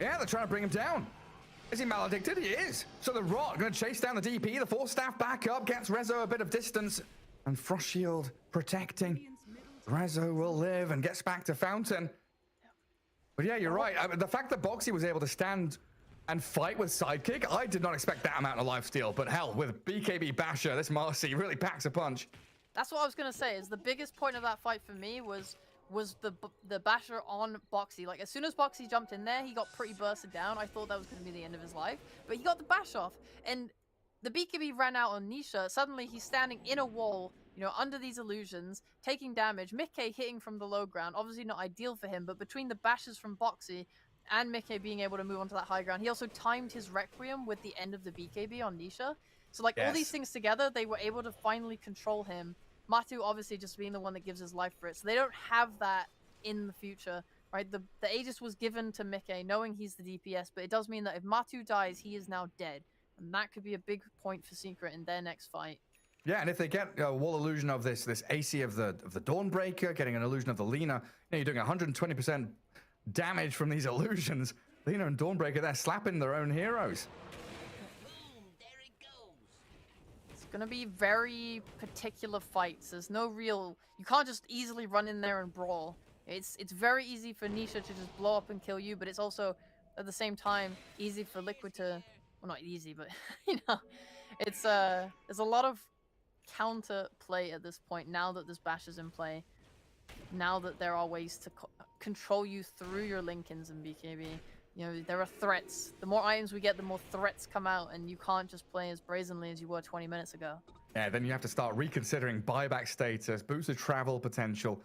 Yeah, they're trying to bring him down. Is he maledicted? He is. So the Rot going to chase down the DP. The Force Staff back up, gets Rezo a bit of distance. And Frost Shield protecting. Rezo will live and gets back to Fountain. But yeah, you're right. I mean, the fact that Boxy was able to stand and fight with Sidekick, I did not expect that amount of lifesteal. But hell, with BKB Basher, this Marcy really packs a punch. That's what I was going to say, is the biggest point of that fight for me was the Basher on Boxy. Like, as soon as Boxy jumped in there, he got pretty bursted down. I thought that was going to be the end of his life. But he got the bash off. And the BKB ran out on Nisha. Suddenly, he's standing in a wall, you know, under these illusions, taking damage. Mickey hitting from the low ground. Obviously not ideal for him, but between the bashes from Boxy and Mickey being able to move onto that high ground, he also timed his Requiem with the end of the BKB on Nisha. So, like, all these things together, they were able to finally control him. Matu obviously just being the one that gives his life for it. So they don't have that in the future, right? The Aegis was given to Mickey, knowing he's the DPS, but it does mean that if Matu dies, he is now dead. And that could be a big point for Secret in their next fight. Yeah, and if they get a wall illusion of this AC of the Dawnbreaker, getting an illusion of the Lina, you know, you're doing 120% damage from these illusions. Lina and Dawnbreaker, they're slapping their own heroes. Gonna be very particular fights. There's no real... You can't just easily run in there and brawl. It's very easy for Nisha to just blow up and kill you, but it's also, at the same time, easy for Liquid to... Well, not easy, but, you know, it's there's a lot of counter play at this point, now that this bash is in play. Now that there are ways to control you through your Linkens and BKB. You know, there are threats. The more items we get, the more threats come out, and you can't just play as brazenly as you were 20 minutes ago. Yeah, then you have to start reconsidering buyback status, boost of travel potential.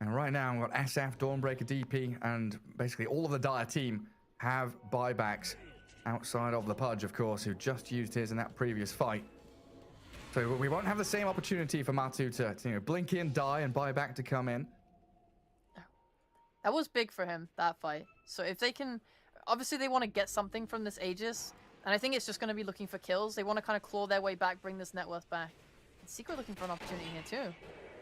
And right now, we've got SF, Dawnbreaker, DP, and basically all of the Dire team have buybacks outside of the Pudge, of course, who just used his in that previous fight. So we won't have the same opportunity for Matu to you know, blink in, die, and buyback to come in. That was big for him, that fight. So if they can... Obviously, they want to get something from this Aegis, and I think it's just going to be looking for kills. They want to kind of claw their way back, bring this net worth back. And Secret looking for an opportunity here,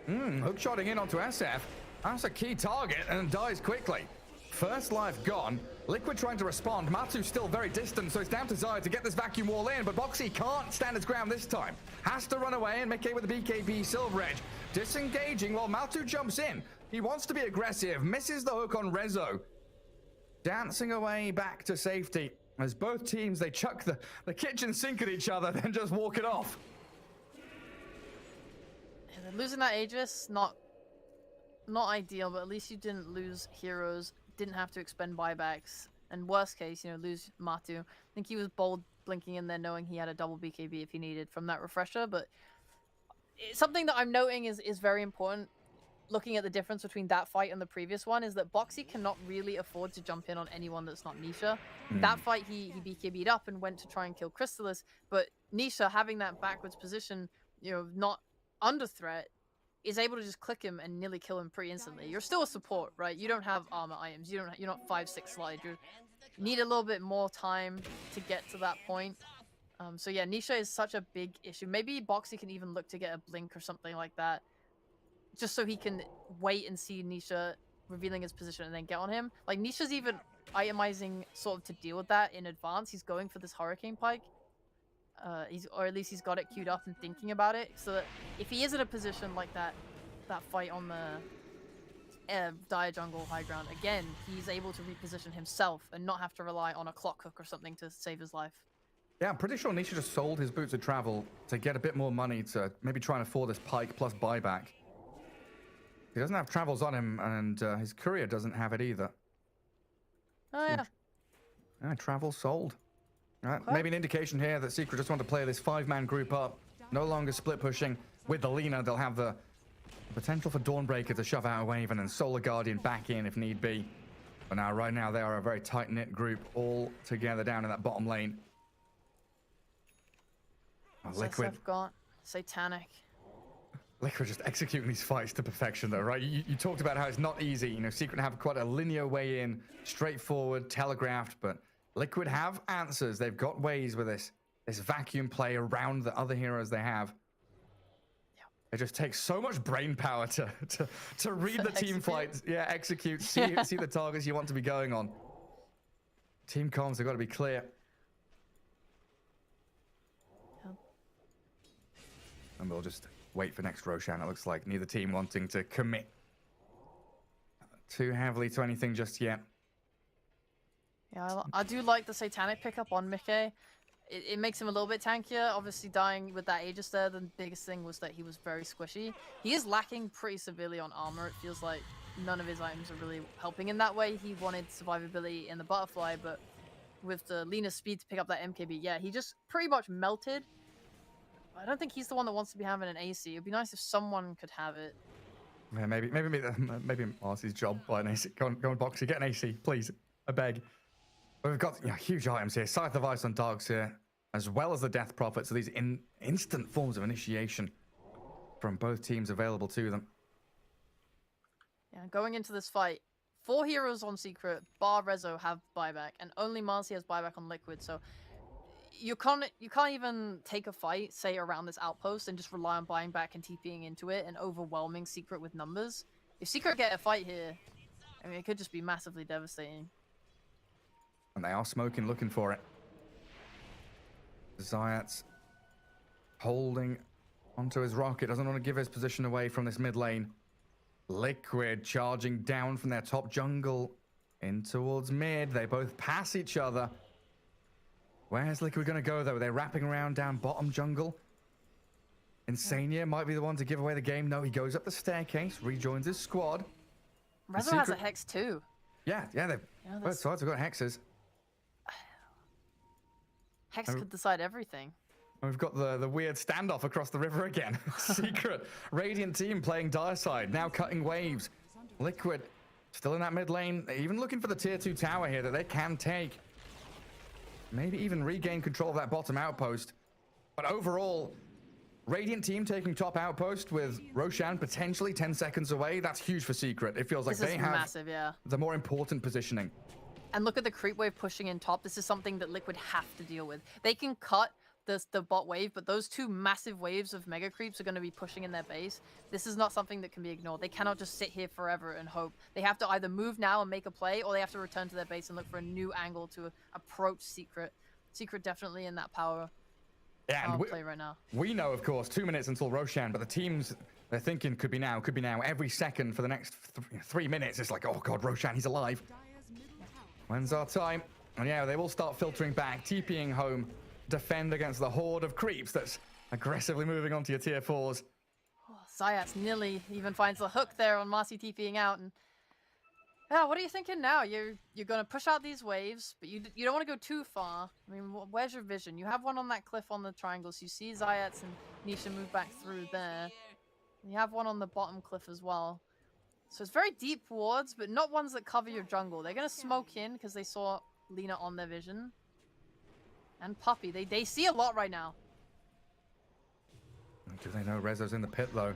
too. Hookshotting in onto SF. That's a key target, and dies quickly. First life gone. Liquid trying to respond. Matu's still very distant, so it's down to Zaya to get this vacuum wall in, but Boxy can't stand his ground this time. Has to run away, and Mickey with the BKB Silver Edge. Disengaging while Matu jumps in. He wants to be aggressive, misses the hook on Rezo. Dancing away back to safety as both teams, they chuck the kitchen sink at each other, then just walk it off. And losing that Aegis, not ideal, but at least you didn't lose heroes, didn't have to expend buybacks, and worst case, you know, lose Matu. I think he was bold blinking in there knowing he had a double BKB if he needed from that refresher, but something that I'm noting is very important. Looking at the difference between that fight and the previous one is that Boxy cannot really afford to jump in on anyone that's not Nisha. That fight, he BKB'd up and went to try and kill Crystallis, but Nisha, having that backwards position, you know, not under threat, is able to just click him and nearly kill him pretty instantly. You're still a support, right? You don't have armor items. You're not 5-6 slide. You need a little bit more time to get to that point. So yeah, Nisha is such a big issue. Maybe Boxy can even look to get a blink or something like that, just so he can wait and see Nisha revealing his position and then get on him. Like, Nisha's even itemizing sort of to deal with that in advance. He's going for this Hurricane Pike. Or at least he's got it queued up and thinking about it. So that if he is in a position like that fight on the Dire Jungle high ground, again, he's able to reposition himself and not have to rely on a clock hook or something to save his life. Yeah, I'm pretty sure Nisha just sold his boots of travel to get a bit more money to maybe try and afford this Pike plus buyback. He doesn't have travels on him, and his courier doesn't have it either. Oh, yeah. Yeah, travel sold. Right, maybe an indication here that Secret just want to play this 5-man group up. No longer split pushing with the Lina. They'll have the potential for Dawnbreaker to shove out a wave and then Solar Guardian back in if need be. But now, right now, they are a very tight-knit group all together down in that bottom lane. Liquid. I've got Satanic. Liquid just executing these fights to perfection, though, right? You talked about how it's not easy. You know, Secret have quite a linear way in, straightforward, telegraphed, but Liquid have answers. They've got ways with this vacuum play around the other heroes they have. Yeah. It just takes so much brain power to read the team fights. Yeah, execute, see the targets you want to be going on. team comms have got to be clear. Yep. And we'll just wait for next Roshan, it looks like. Neither team wanting to commit too heavily to anything just yet. Yeah, I do like the Satanic pickup on Mickey. It makes him a little bit tankier. Obviously, dying with that Aegis there, the biggest thing was that he was very squishy. He is lacking pretty severely on armor. It feels like none of his items are really helping in that way. He wanted survivability in the Butterfly, but with the leaner speed to pick up that MKB, yeah, he just pretty much melted. I don't think he's the one that wants to be having an AC. It'd be nice if someone could have it. Yeah, maybe Marcy's job by an AC. Go on, Boxy, get an AC, please. I beg. We've got huge items here. Scythe of Ice on Darkseer, as well as the Death Prophet. So these instant forms of initiation from both teams available to them. Yeah, going into this fight, 4 heroes on Secret, bar Rezo have buyback, and only Marcy has buyback on Liquid. So you can't even take a fight, say, around this outpost and just rely on buying back and TPing into it and overwhelming Secret with numbers. If Secret get a fight here, I mean, it could just be massively devastating. And they are smoking, looking for it. Zayat's holding onto his rocket, doesn't want to give his position away from this mid lane. Liquid charging down from their top jungle in towards mid. They both pass each other. Where's Liquid going to go, though? They're wrapping around down bottom jungle. Insania might be the one to give away the game. No, he goes up the staircase, rejoins his squad. Rezo has a Hex too. Yeah, both sides have got hexes. Hex could decide everything. We've got the weird standoff across the river again. Secret Radiant team playing dire side, now cutting waves. Liquid still in that mid lane, even looking for the tier 2 tower here that they can take. Maybe even regain control of that bottom outpost. But overall, Radiant team taking top outpost with Roshan potentially 10 seconds away. That's huge for Secret. It feels like they have massive, yeah, the more important positioning. And look at the creep wave pushing in top. This is something that Liquid have to deal with. They can cut the bot wave, but those 2 massive waves of mega creeps are going to be pushing in their base. This is not something that can be ignored. They cannot just sit here forever and hope. They have to either move now and make a play, or they have to return to their base and look for a new angle to approach Secret. Secret definitely in that power play right now. We know, of course, 2 minutes until Roshan, but the teams, they're thinking could be now. Every second for the next 3 minutes. It's like, oh god, Roshan, he's alive. When's our time? And yeah, they will start filtering back, TPing home, defend against the horde of creeps that's aggressively moving onto your tier 4s. Oh, Zayat's nearly even finds the hook there on Marcy TPing out. And yeah, what are you thinking now? You're going to push out these waves, but you don't want to go too far. I mean, where's your vision? You have one on that cliff on the triangle, so you see Zayat's and Nisha move back through there. And you have one on the bottom cliff as well. So it's very deep wards, but not ones that cover your jungle. They're going to smoke in because they saw Lina on their vision. And Puppy. They see a lot right now. Do they know Rezo's in the pit, though?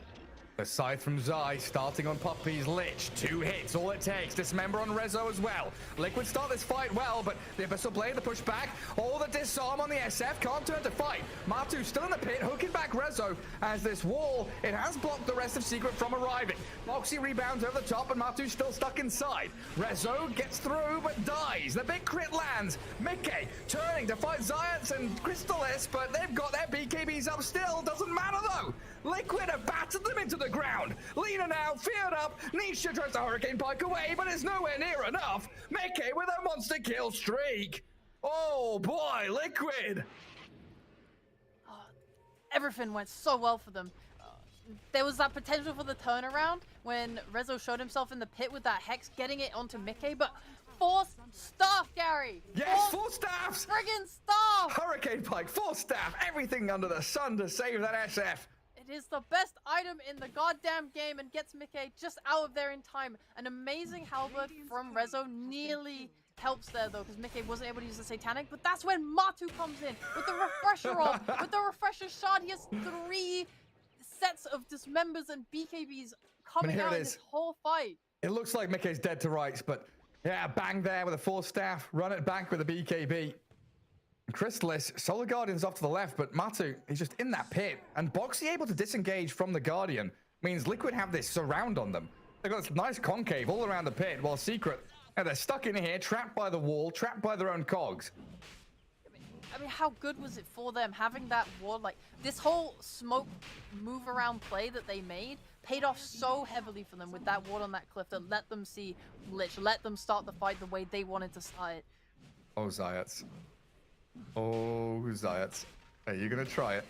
The scythe from Zai starting on Puppy's Lich. 2 hits, all it takes. Dismember on Rezo as well. Liquid start this fight well, but the Abyssal Blade, the pushback, all the disarm on the SF can't turn to fight. Matu still in the pit, hooking back Rezo as this wall, it has blocked the rest of Secret from arriving. Moxie rebounds over the top, and Matu's still stuck inside. Rezo gets through, but dies. The big crit lands. Mickey turning to fight Zayats and Crystallis, but they've got their BKBs up still. Doesn't matter, though. Liquid have battered them into the ground. Lina now, feared up. Nisha tries to Hurricane Pike away, but it's nowhere near enough. Mickey with a monster kill streak. Oh boy, Liquid. Everything went so well for them. There was that potential for the turnaround when Rezo showed himself in the pit with that Hex, getting it onto Mickey, but 4 staff, Gary! Yes, 4 staffs! Friggin' staff! Hurricane Pike, 4 staff, everything under the sun to save that SF. It is the best item in the goddamn game and gets Mickey just out of there in time. An amazing halberd from Rezo nearly helps there, though, because Mickey wasn't able to use the Satanic, but that's when Matu comes in with the Refresher off. With the Refresher shard, he has 3 sets of dismembers and BKBs coming out in this whole fight. It looks like Mickey's dead to rights, but yeah, bang there with a 4 staff, run it back with a BKB. Crystallis, Solar Guardian's off to the left, but Matu is just in that pit. And Boxy able to disengage from the Guardian means Liquid have this surround on them. They've got this nice concave all around the pit, while Secret And they're stuck in here, trapped by the wall, trapped by their own cogs. I mean, how good was it for them having that wall? Like, this whole smoke move around play that they made paid off so heavily for them with that wall on that cliff that let them see Lich, let them start the fight the way they wanted to start it. Oh, Zayats. Oh, Zayats. Are you going to try it?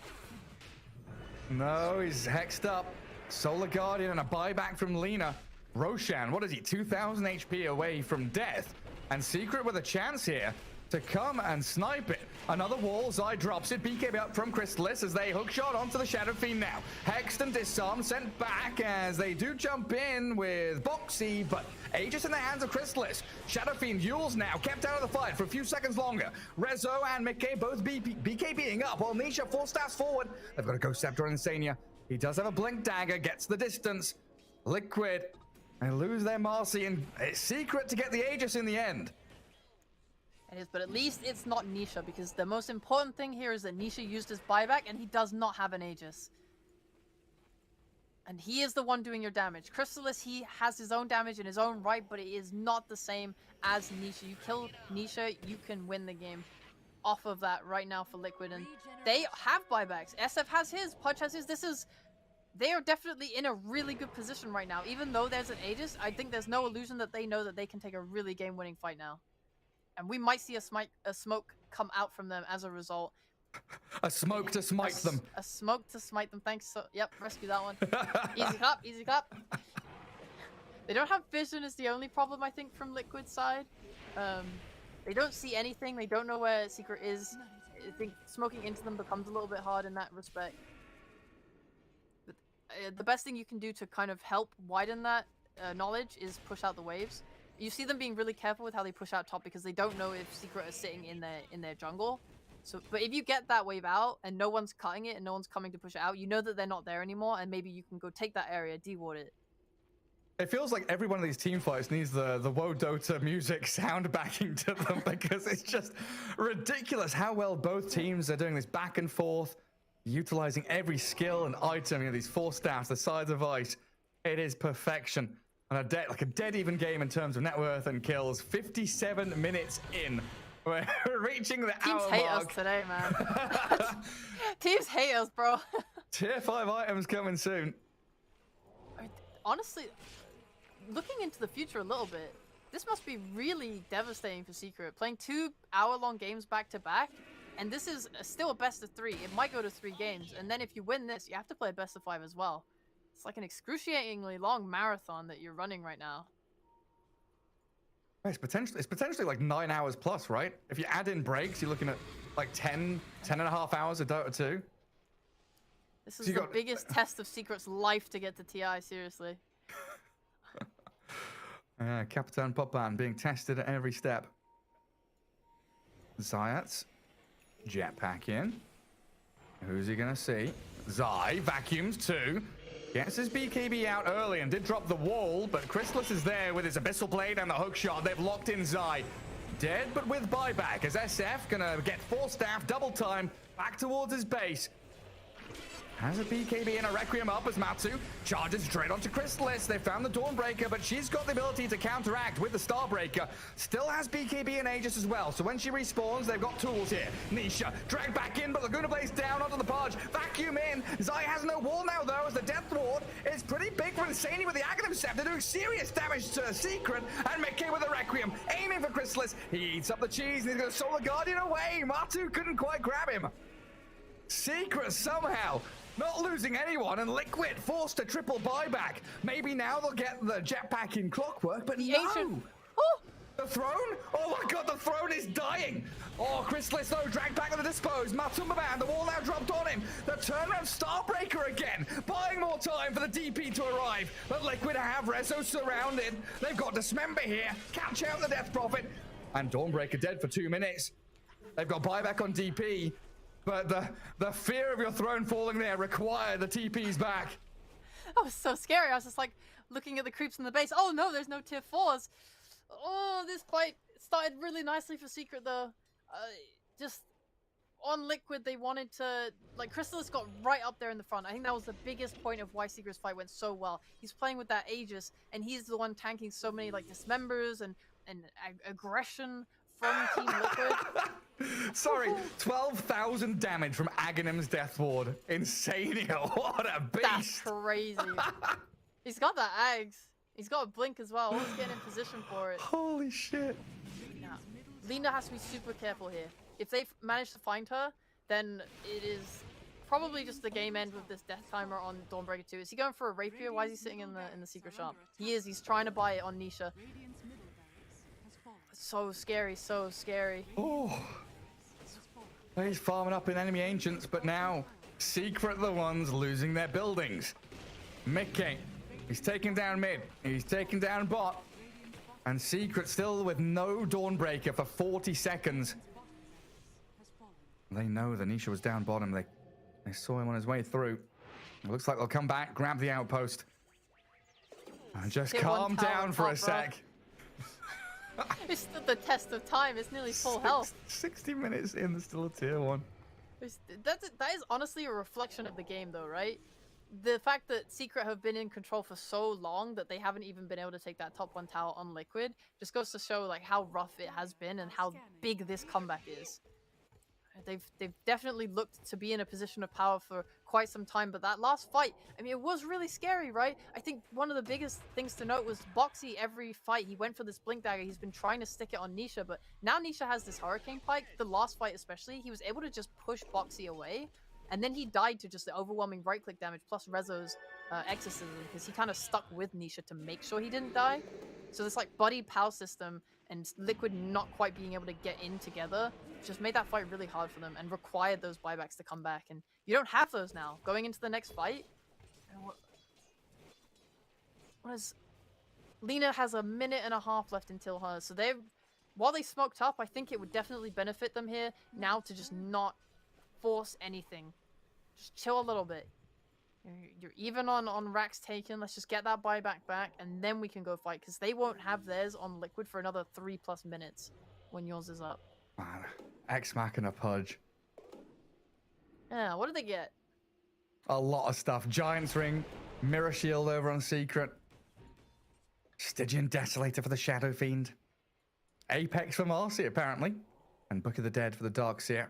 No, he's hexed up. Solar Guardian and a buyback from Lina. Roshan, what is he? 2,000 HP away from death. And Secret with a chance here to come and snipe it. Another wall, Zai drops it. BKB up from Chrysalis as they hookshot onto the Shadow Fiend now. Hexed and disarmed, sent back as they do jump in with Boxy, but Aegis in the hands of Chrysalis. Shadow Fiend Yules now, kept out of the fight for a few seconds longer. Rezo and Mickey both BKBing up while Nisha full staffs forward. They've got a Ghost Scepter on Insania. He does have a Blink Dagger, gets the distance. Liquid, they lose their Marcy, and it's Secret to get the Aegis in the end. It is, but at least it's not Nisha, because the most important thing here is that Nisha used his buyback and he does not have an Aegis. And he is the one doing your damage. Chrysalis, he has his own damage in his own right, but it is not the same as Nisha. You kill Nisha, you can win the game off of that right now for Liquid. And they have buybacks. SF has his, Pudge has his. They are definitely in a really good position right now. Even though there's an Aegis, I think there's no illusion that they know that they can take a really game-winning fight now. And we might see a smoke come out from them as a result. A smoke to smite them. A smoke to smite them. Thanks. So, yep, rescue that one. Easy clap, easy clap. They don't have vision is the only problem, I think, from Liquid's side. They don't see anything. They don't know where Secret is. I think smoking into them becomes a little bit hard in that respect. But, the best thing you can do to kind of help widen that knowledge is push out the waves. You see them being really careful with how they push out top because they don't know if Secret is sitting in their jungle. So, but if you get that wave out and no one's cutting it and no one's coming to push it out, you know that they're not there anymore, and maybe you can go take that area, deward it. It feels like every one of these team fights needs the Woe Dota music sound backing to them because it's just ridiculous how well both teams are doing this back and forth, utilizing every skill and item. You know, these 4 staffs, the sides of ice. It is perfection. On a dead even game in terms of net worth and kills. 57 minutes in. We're reaching the Teams hour hate mark. us today, man. Teams hate us, bro. Tier 5 items coming soon. Honestly, looking into the future a little bit, this must be really devastating for Secret. Playing 2 hour-long games back-to-back, and this is still a best of 3. It might go to 3 games, and then if you win this, you have to play a best of 5 as well. It's like an excruciatingly long marathon that you're running right now. It's potentially like 9 hours plus, right? If you add in breaks, you're looking at like 10 and a half hours of Dota 2. This is the biggest test of Secret's life to get to TI, seriously. Capitan Popan being tested at every step. Zayats. Jetpack in. Who's he gonna see? Zai vacuums too. Gets his BKB out early and did drop the wall, but Chrysalis is there with his Abyssal Blade and the hookshot. They've locked in Zai. Dead, but with buyback, as SF gonna get 4 staff, double time, back towards his base. Has a BKB and a Requiem up as Matsu charges straight onto Chrysalis. They found the Dawnbreaker, but she's got the ability to counteract with the Starbreaker. Still has BKB and Aegis as well, so when she respawns, they've got tools here. Nisha dragged back in, but Laguna Blaze down onto the Pudge. Vacuum in. Zai has no wall now, though, as the Death Ward is pretty big for Insania with the Aghanim Scepter, doing serious damage to Secret, and Mickey with the Requiem, aiming for Chrysalis. He eats up the cheese, and he's going to Solar Guardian away. Matu couldn't quite grab him. Secret somehow not losing anyone, and Liquid forced a triple buyback. Maybe now they'll get the jetpack in Clockwork, but the no! ancient... Oh! The throne? Oh my god, the throne is dying! Oh, Chrysalis though, dragged back to the dispose. Matumbaban, the wall now dropped on him. The turnaround Starbreaker again, buying more time for the DP to arrive. But Liquid have Rezo surrounded. They've got Dismember here, catch out the Death Prophet. And Dawnbreaker dead for 2 minutes. They've got buyback on DP. But the fear of your throne falling there required the TPs back. That was so scary. I was just like looking at the creeps in the base. Oh no, there's no tier 4s. Oh, this fight started really nicely for Secret though. Just on Liquid, they wanted to, like, Chrysalis got right up there in the front. I think that was the biggest point of why Secret's fight went so well. He's playing with that Aegis, and he's the one tanking so many like dismembers and and aggression from Team Liquid. Sorry, 12,000 damage from Aghanim's Death Ward. Insane. What a beast. That's crazy. He's got that Ags. He's got a blink as well. Always getting in position for it. Holy shit. Yeah. Lina has to be super careful here. If they manage to find her, then it is probably just the game end with this death timer on Dawnbreaker 2. Is he going for a rapier? Why is he sitting in the secret shop? He is. He's trying to buy it on Nisha. So scary, so scary. Oh. He's farming up in enemy ancients, but now Secret the ones losing their buildings. Mickey, he's taking down mid. He's taking down bot. And Secret still with no Dawnbreaker for 40 seconds. They know the Nisha was down bottom. They saw him on his way through. It looks like they'll come back, grab the outpost. And just calm down for a sec. It's stood the test of time. It's nearly full health. 60 minutes in, there's still a tier 1. That is honestly a reflection of the game, though, right? The fact that Secret have been in control for so long that they haven't even been able to take that top 1 tower on Liquid just goes to show like how rough it has been and how big this comeback is. They've definitely looked to be in a position of power for quite some time, but that last fight, I mean, it was really scary, right? I think one of the biggest things to note was Boxy, every fight, he went for this Blink Dagger. He's been trying to stick it on Nisha, but now Nisha has this Hurricane Pike. The last fight especially, he was able to just push Boxy away, and then he died to just the overwhelming right-click damage plus Rezo's Exorcism, because he kind of stuck with Nisha to make sure he didn't die. So this like buddy POW system and Liquid not quite being able to get in together just made that fight really hard for them and required those buybacks to come back. And you don't have those now. Going into the next fight, Lina has a minute and a half left until her. So while they smoked up, I think it would definitely benefit them here now to just not force anything. Just chill a little bit. You're even on racks taken. Let's just get that buyback back, and then we can go fight, because they won't have theirs on Liquid for another 3+ minutes when yours is up. Man, X Machina Pudge. Yeah, what did they get? A lot of stuff. Giant's Ring, Mirror Shield over on Secret, Stygian Desolator for the Shadow Fiend, Apex for Marcy, apparently, and Book of the Dead for the Darkseer.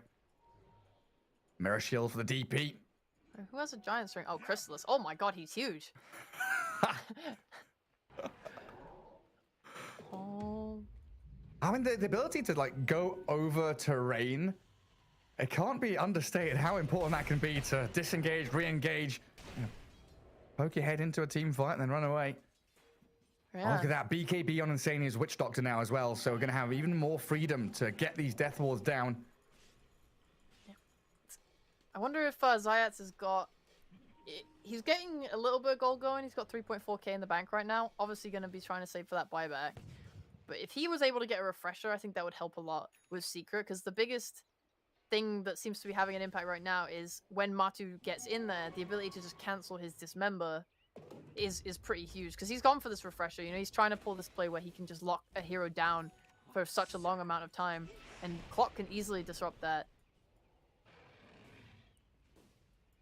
Mirror Shield for the DP. Who has a Giant's Ring? Oh, Chrysalis. Oh my god, he's huge. Oh. I mean, the ability to, like, go over terrain, it can't be understated how important that can be to disengage, re-engage, poke your head into a team fight and then run away. Yeah. Oh, look at that. BKB on Insania's Witch Doctor now as well, so we're going to have even more freedom to get these Death Wards down. I wonder if Zayats has got... He's getting a little bit of gold going. He's got 3.4k in the bank right now. Obviously going to be trying to save for that buyback. But if he was able to get a refresher, I think that would help a lot with Secret. Because the biggest thing that seems to be having an impact right now is when Matu gets in there, the ability to just cancel his Dismember is pretty huge. Because he's gone for this refresher. You know, he's trying to pull this play where he can just lock a hero down for such a long amount of time. And Clock can easily disrupt that.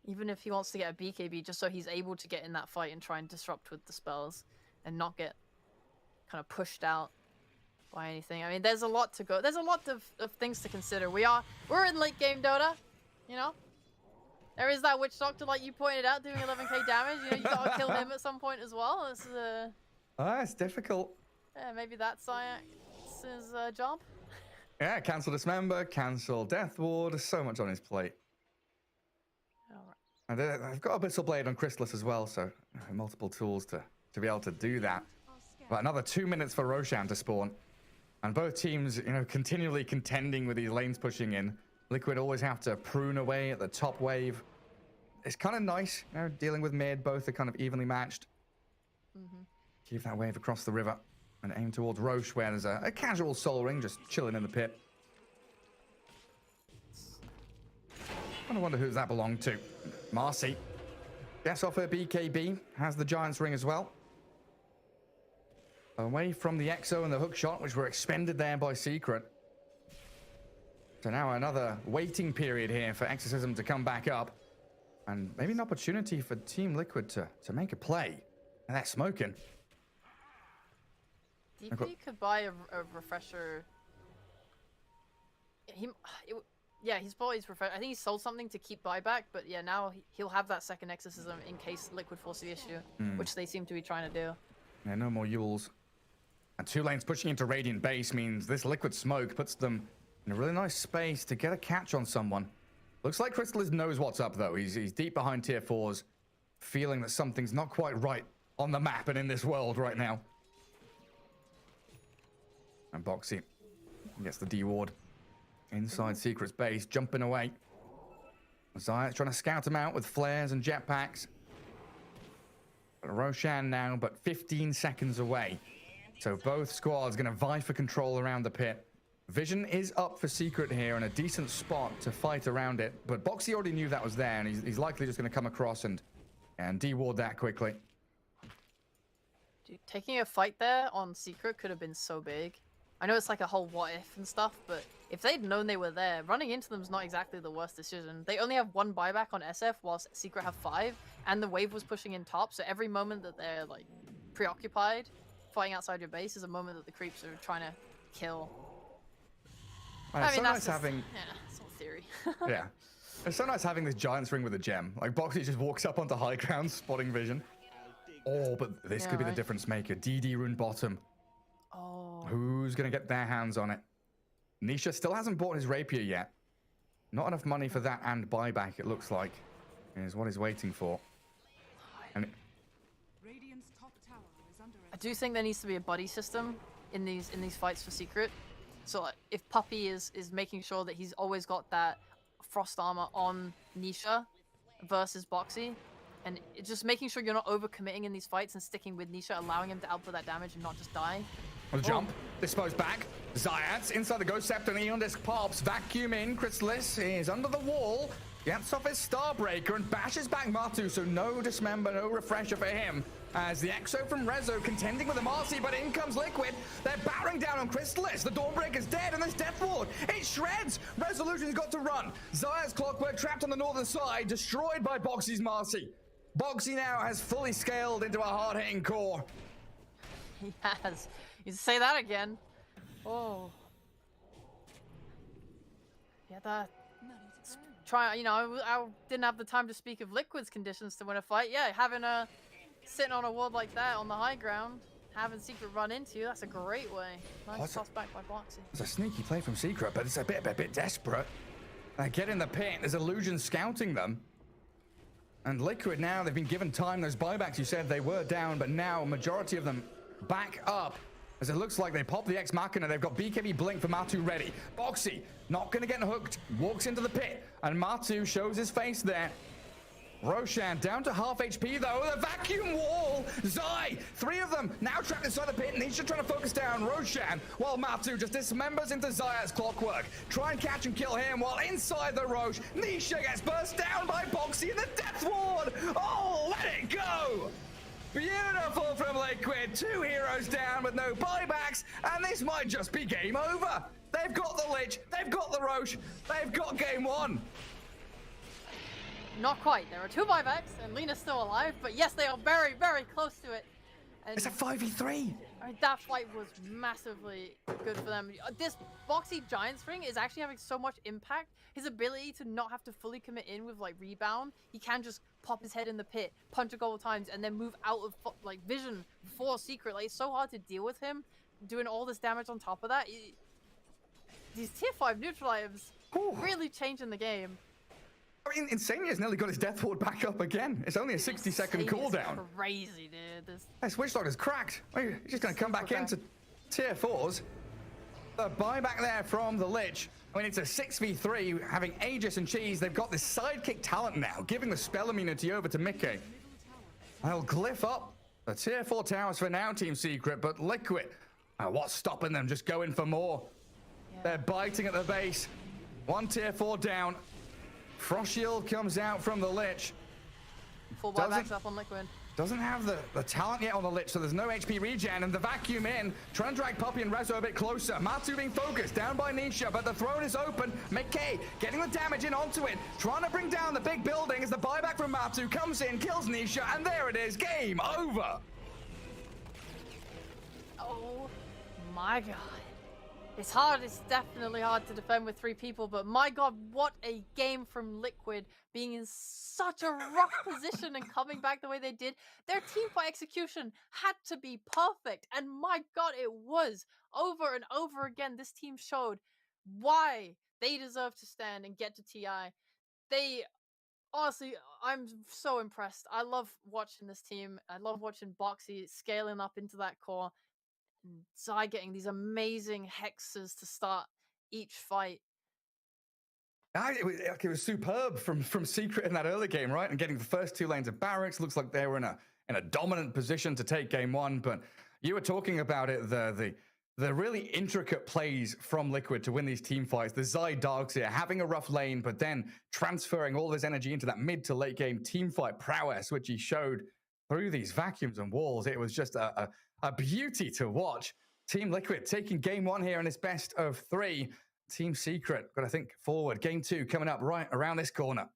Even if he wants to get a BKB, just so he's able to get in that fight and try and disrupt with the spells and not get kind of pushed out by anything. I mean, there's a lot to go. There's a lot of things to consider. We're in late game Dota, you know? There is that Witch Doctor, like you pointed out, doing 11k damage. You know, you gotta kill him at some point as well. It's difficult. Yeah, maybe that's his job. Yeah, cancel Dismember, cancel Death Ward. So much on his plate. And I've got a Abyssal Blade on Chrysalis as well, so multiple tools to be able to do that. But another 2 minutes for Roshan to spawn. And both teams, you know, continually contending with these lanes pushing in. Liquid always have to prune away at the top wave. It's kind of nice, you know, dealing with mid. Both are kind of evenly matched. Keep that wave across the river and aim towards Roche, where there's a casual Soul Ring just chilling in the pit. I wonder who that belonged to. Marcy gets off her BKB, has the Giant's Ring as well. Away from the Exo and the hook shot, which were expended there by Secret. So now another waiting period here for Exorcism to come back up. And maybe an opportunity for Team Liquid to make a play. And that's smoking. DP could buy a refresher. Yeah, he's probably refresher. I think he sold something to keep buyback, but yeah, now he'll have that second exorcism in case Liquid force the issue, which they seem to be trying to do. Yeah, no more Yules. And 2 lanes pushing into Radiant base means this Liquid smoke puts them in a really nice space to get a catch on someone. Looks like Crystallis knows what's up, though. He's deep behind tier 4s, feeling that something's not quite right on the map and in this world right now. And Boxy gets the D-ward. Inside Secret's base, jumping away. Zayat's trying to scout him out with flares and jetpacks. But Roshan now, but 15 seconds away. So both squads going to vie for control around the pit. Vision is up for Secret here in a decent spot to fight around it. But Boxy already knew that was there, and he's likely just going to come across and D-ward that quickly. Dude, taking a fight there on Secret could have been so big. I know it's like a whole what if and stuff, but if they'd known they were there, running into them is not exactly the worst decision. They only have 1 buyback on SF, whilst Secret have 5, and the wave was pushing in top, so every moment that they're like preoccupied fighting outside your base is a moment that the creeps are trying to kill. I mean, that's just, yeah, it's all theory. Yeah. It's so nice having this Giant's Ring with a gem. Like, Boxy just walks up onto high ground, spotting Vision. Oh, but this could be the difference maker. DD rune bottom. Oh. Who's going to get their hands on it? Nisha still hasn't bought his rapier yet. Not enough money for that and buyback, it looks like, is what he's waiting for. And I do think there needs to be a buddy system in these fights for Secret. So like, if Puppy is making sure that he's always got that frost armor on Nisha versus Boxy, and just making sure you're not overcommitting in these fights and sticking with Nisha, allowing him to output that damage and not just die. On the jump, disposed back. Zayats inside the Ghost Scepter, and Eon Disc pops. Vacuum in. Crystallis is under the wall. Gets off his Starbreaker and bashes back Matu, so no Dismember, no Refresher for him. As the Exo from Rezo contending with the Marcy, but in comes Liquid. They're battering down on Crystallis. The Dawnbreaker's dead, and there's Death Ward. It shreds. Resolution's got to run. Zayat's Clockwork trapped on the northern side, destroyed by Boxy's Marcy. Boxy now has fully scaled into a hard-hitting core. He has. You say that again. Oh. Yeah, that. Try. You know, I didn't have the time to speak of Liquid's conditions to win a fight. Yeah, having a sitting on a ward like that on the high ground, having Secret run into you, that's a great way. Nice toss back by Boxy. It's a sneaky play from Secret, but it's a bit desperate. Get in the pit. There's Illusion scouting them. And Liquid now, they've been given time. Those buybacks, you said they were down, but now a majority of them back up. As it looks like they pop the Ex Machina. They've got BKB Blink for Matu ready. Boxy, not going to get hooked. Walks into the pit. And Matu shows his face there. Roshan down to half HP though. The vacuum wall. Zai, 3 of them now trapped inside the pit. Nisha trying to focus down Roshan while Matu just dismembers into Zaya's Clockwork. Try and catch and kill him while inside the Roche. Nisha gets burst down by Boxy in the Death Ward. Oh, let it go. Beautiful from Liquid. 2 heroes down with no buybacks, and this might just be game over. They've got the Lich, they've got the Roche, they've got game 1. Not quite. There are 2 buybacks, and Lena's still alive, but yes, they are very, very close to it. And it's a 5v3. I mean, that fight was massively good for them. This Boxy Giant's Ring is actually having so much impact. His ability to not have to fully commit in with like rebound. He can just pop his head in the pit, punch a couple times, and then move out of like vision for Secret. Like, it's so hard to deal with him doing all this damage on top of that. These tier 5 neutral items really changing the game. I mean, Insania has nearly got his Death Ward back up again. It's only a 60-second cooldown. Crazy, dude. This Witch Doctor's cracked. He's just going to come back into tier 4s. The buyback there from the Lich. I mean, it's a 6v3, having Aegis and Cheese. They've got this sidekick talent now, giving the spell immunity over to Mickey. They'll glyph up the tier 4 towers for now, Team Secret, but Liquid, what's stopping them? Just going for more. Yeah. They're biting at the base. 1 tier 4 down. Frost Shield comes out from the Lich. Full buybacks up on Liquid. Doesn't have the talent yet on the Lich, so there's no HP regen, and the vacuum in. Trying to drag Puppy and Rezo a bit closer. Matu being focused, down by Nisha, but the throne is open. McKay getting the damage in onto it. Trying to bring down the big building as the buyback from Matu comes in, kills Nisha, and there it is. Game over. Oh, my god. It's hard. It's definitely hard to defend with 3 people, but my god, what a game from Liquid, being in such a rough position and coming back the way they did. Their team fight execution had to be perfect, and my god, it was. Over and over again, this team showed why they deserve to stand and get to TI. They honestly, I'm so impressed. I love watching this team. I love watching Boxy scaling up into that core. Zai getting these amazing hexes to start each fight. It was superb from Secret in that early game, right? And getting the first 2 lanes of barracks. Looks like they were in a dominant position to take game 1. But you were talking about it, the really intricate plays from Liquid to win these team fights. The Zai Darkseer having a rough lane, but then transferring all of his energy into that mid to late game team fight prowess, which he showed through these vacuums and walls. It was just a beauty to watch. Team Liquid taking game 1 here in this best of 3. Team Secret got to think forward. Game 2 coming up right around this corner.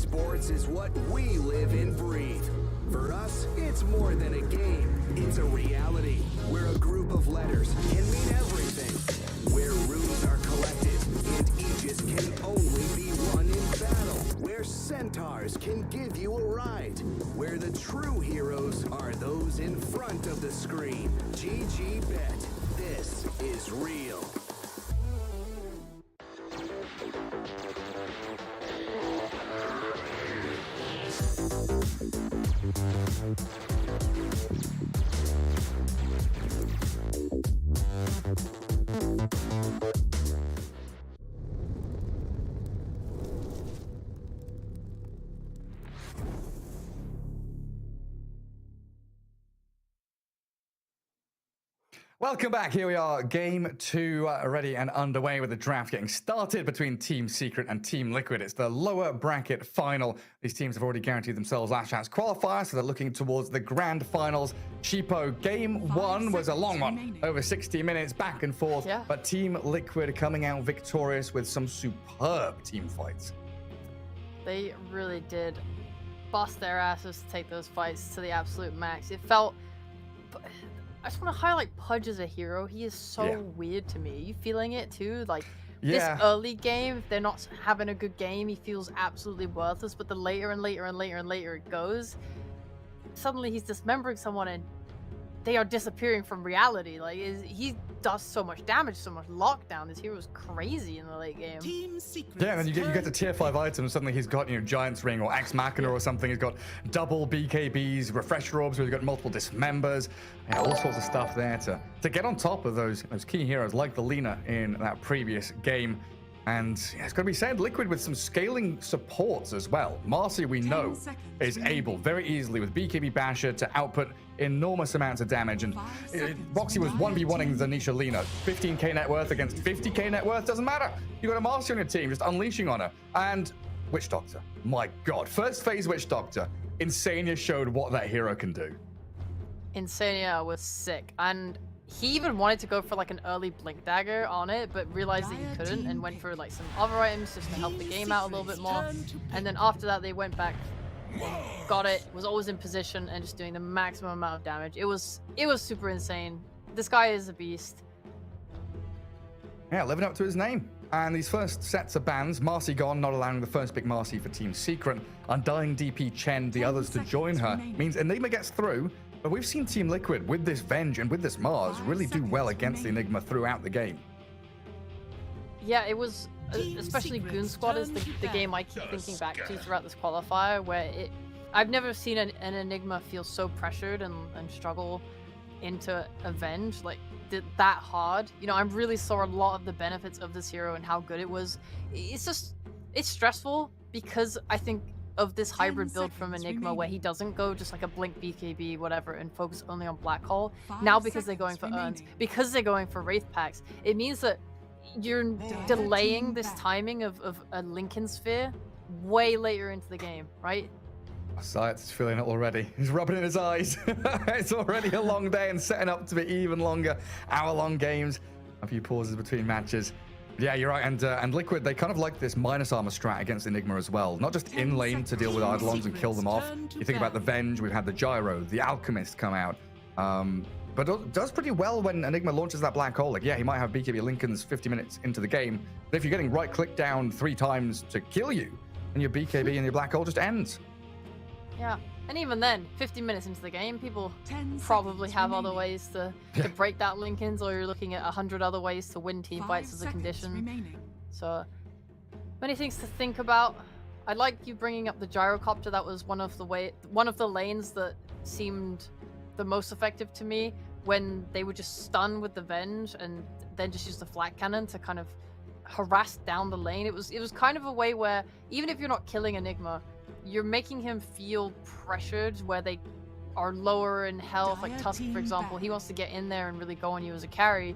Esports is what we live and breathe. For us, it's more than a game. It's a reality where a group of letters can mean everything. Where runes are collected and Aegis can only be won in battle. Where centaurs can give you a ride. Where the true heroes are those in front of the screen. GG Bet. This is real. Welcome back. Here we are, game 2 ready and underway with the draft getting started between Team Secret and Team Liquid. It's the lower bracket final. These teams have already guaranteed themselves last chance qualifiers, so they're looking towards the grand finals. Cheapo, game 1 was a long one, over 60 minutes, back and forth, but Team Liquid coming out victorious with some superb team fights. They really did bust their asses to take those fights to the absolute max. It felt... I just want to highlight Pudge as a hero. He is so weird to me. Are you feeling it too? Like, this early game, if they're not having a good game, he feels absolutely worthless. But the later and later and later and later it goes, suddenly he's dismembering someone and they are disappearing from reality. Like, he does so much damage, so much lockdown. This hero's crazy in the late game. Yeah, and then you get the tier 5 items. Suddenly he's got, Giant's Ring or Ex Machina or something. He's got double BKBs, refresher orbs, where he's got multiple dismembers, all sorts of stuff there to get on top of those key heroes like the Lina in that previous game. And it's got to be said, Liquid with some scaling supports as well. Marcy, we know, is able very easily with BKB Basher to output enormous amounts of damage. And Boxy was 1v1ing Zanisha Lina. 15k net worth against 50k net worth, doesn't matter. You got a Marcy on your team, just unleashing on her. And Witch Doctor, my god. First phase Witch Doctor, Insania showed what that hero can do. Insania was sick. And he even wanted to go for like an early Blink Dagger on it, but realized that he couldn't and went for like some other items just to help the game out a little bit more. And then after that, they went back, got it, was always in position and just doing the maximum amount of damage. It was super insane. This guy is a beast. Yeah, living up to his name. And these first sets of bans, Marcy gone, not allowing the first big Marcy for Team Secret, Undying DP Chen, the others to join her, means Enigma gets through. But we've seen Team Liquid with this Venge and with this Mars really do well against the Enigma throughout the game. Yeah, it was, especially Goon Squad is the game I keep thinking back to throughout this qualifier, where I've never seen an Enigma feel so pressured and struggle into a Venge like that hard. I really saw a lot of the benefits of this hero and how good it was. It's stressful because I think of this hybrid build from Enigma where he doesn't go just like a Blink BKB whatever and focus only on Black Hole. Now because they're going for Urns, because they're going for Wraith Packs, it means that you're delaying this timing of a Lincoln Sphere way later into the game, right? Science is feeling it already. He's rubbing it in his eyes. It's already a long day and setting up to be even longer. Hour-long games, a few pauses between matches. Yeah, you're right, and Liquid, they kind of like this minus armor strat against Enigma as well. Not just in lane to deal with Eidolons and kill them off. You think about the Venge, we've had the Gyro, the Alchemist come out. But it does pretty well when Enigma launches that black hole. Like, yeah, he might have BKB Lincolns 50 minutes into the game, but if you're getting right-click down 3 times to kill you, then your BKB and your black hole just ends. Yeah, and even then, 50 minutes into the game, people probably have other ways to break that Lincolns, or you're looking at 100 other ways to win team fights as a condition. So, many things to think about. I like you bringing up the gyrocopter. That was one of the lanes that seemed the most effective to me, when they would just stun with the Venge and then just use the flat cannon to kind of harass down the lane. It was kind of a way where even if you're not killing Enigma, you're making him feel pressured where they are lower in health. Like Tusk, for example, he wants to get in there and really go on you as a carry,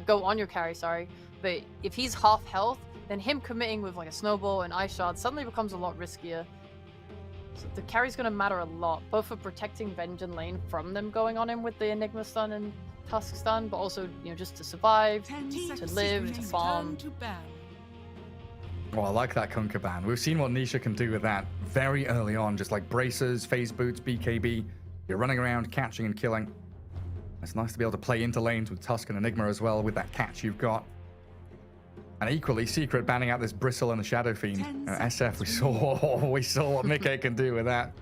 go on your carry, sorry. But if he's half health, then him committing with like a snowball and ice shard suddenly becomes a lot riskier. So the carry's going to matter a lot, both for protecting Venge and lane from them going on him with the Enigma stun and Tusk stun, but also, just to survive, to live, to farm. Oh, I like that Kunker ban. We've seen what Nisha can do with that very early on, just like bracers, phase boots, BKB. You're running around, catching and killing. It's nice to be able to play into lanes with Tusk and Enigma as well with that catch you've got. And equally, Secret banning out this Bristle and the Shadow Fiend. SF, we saw what Mickey can do with that.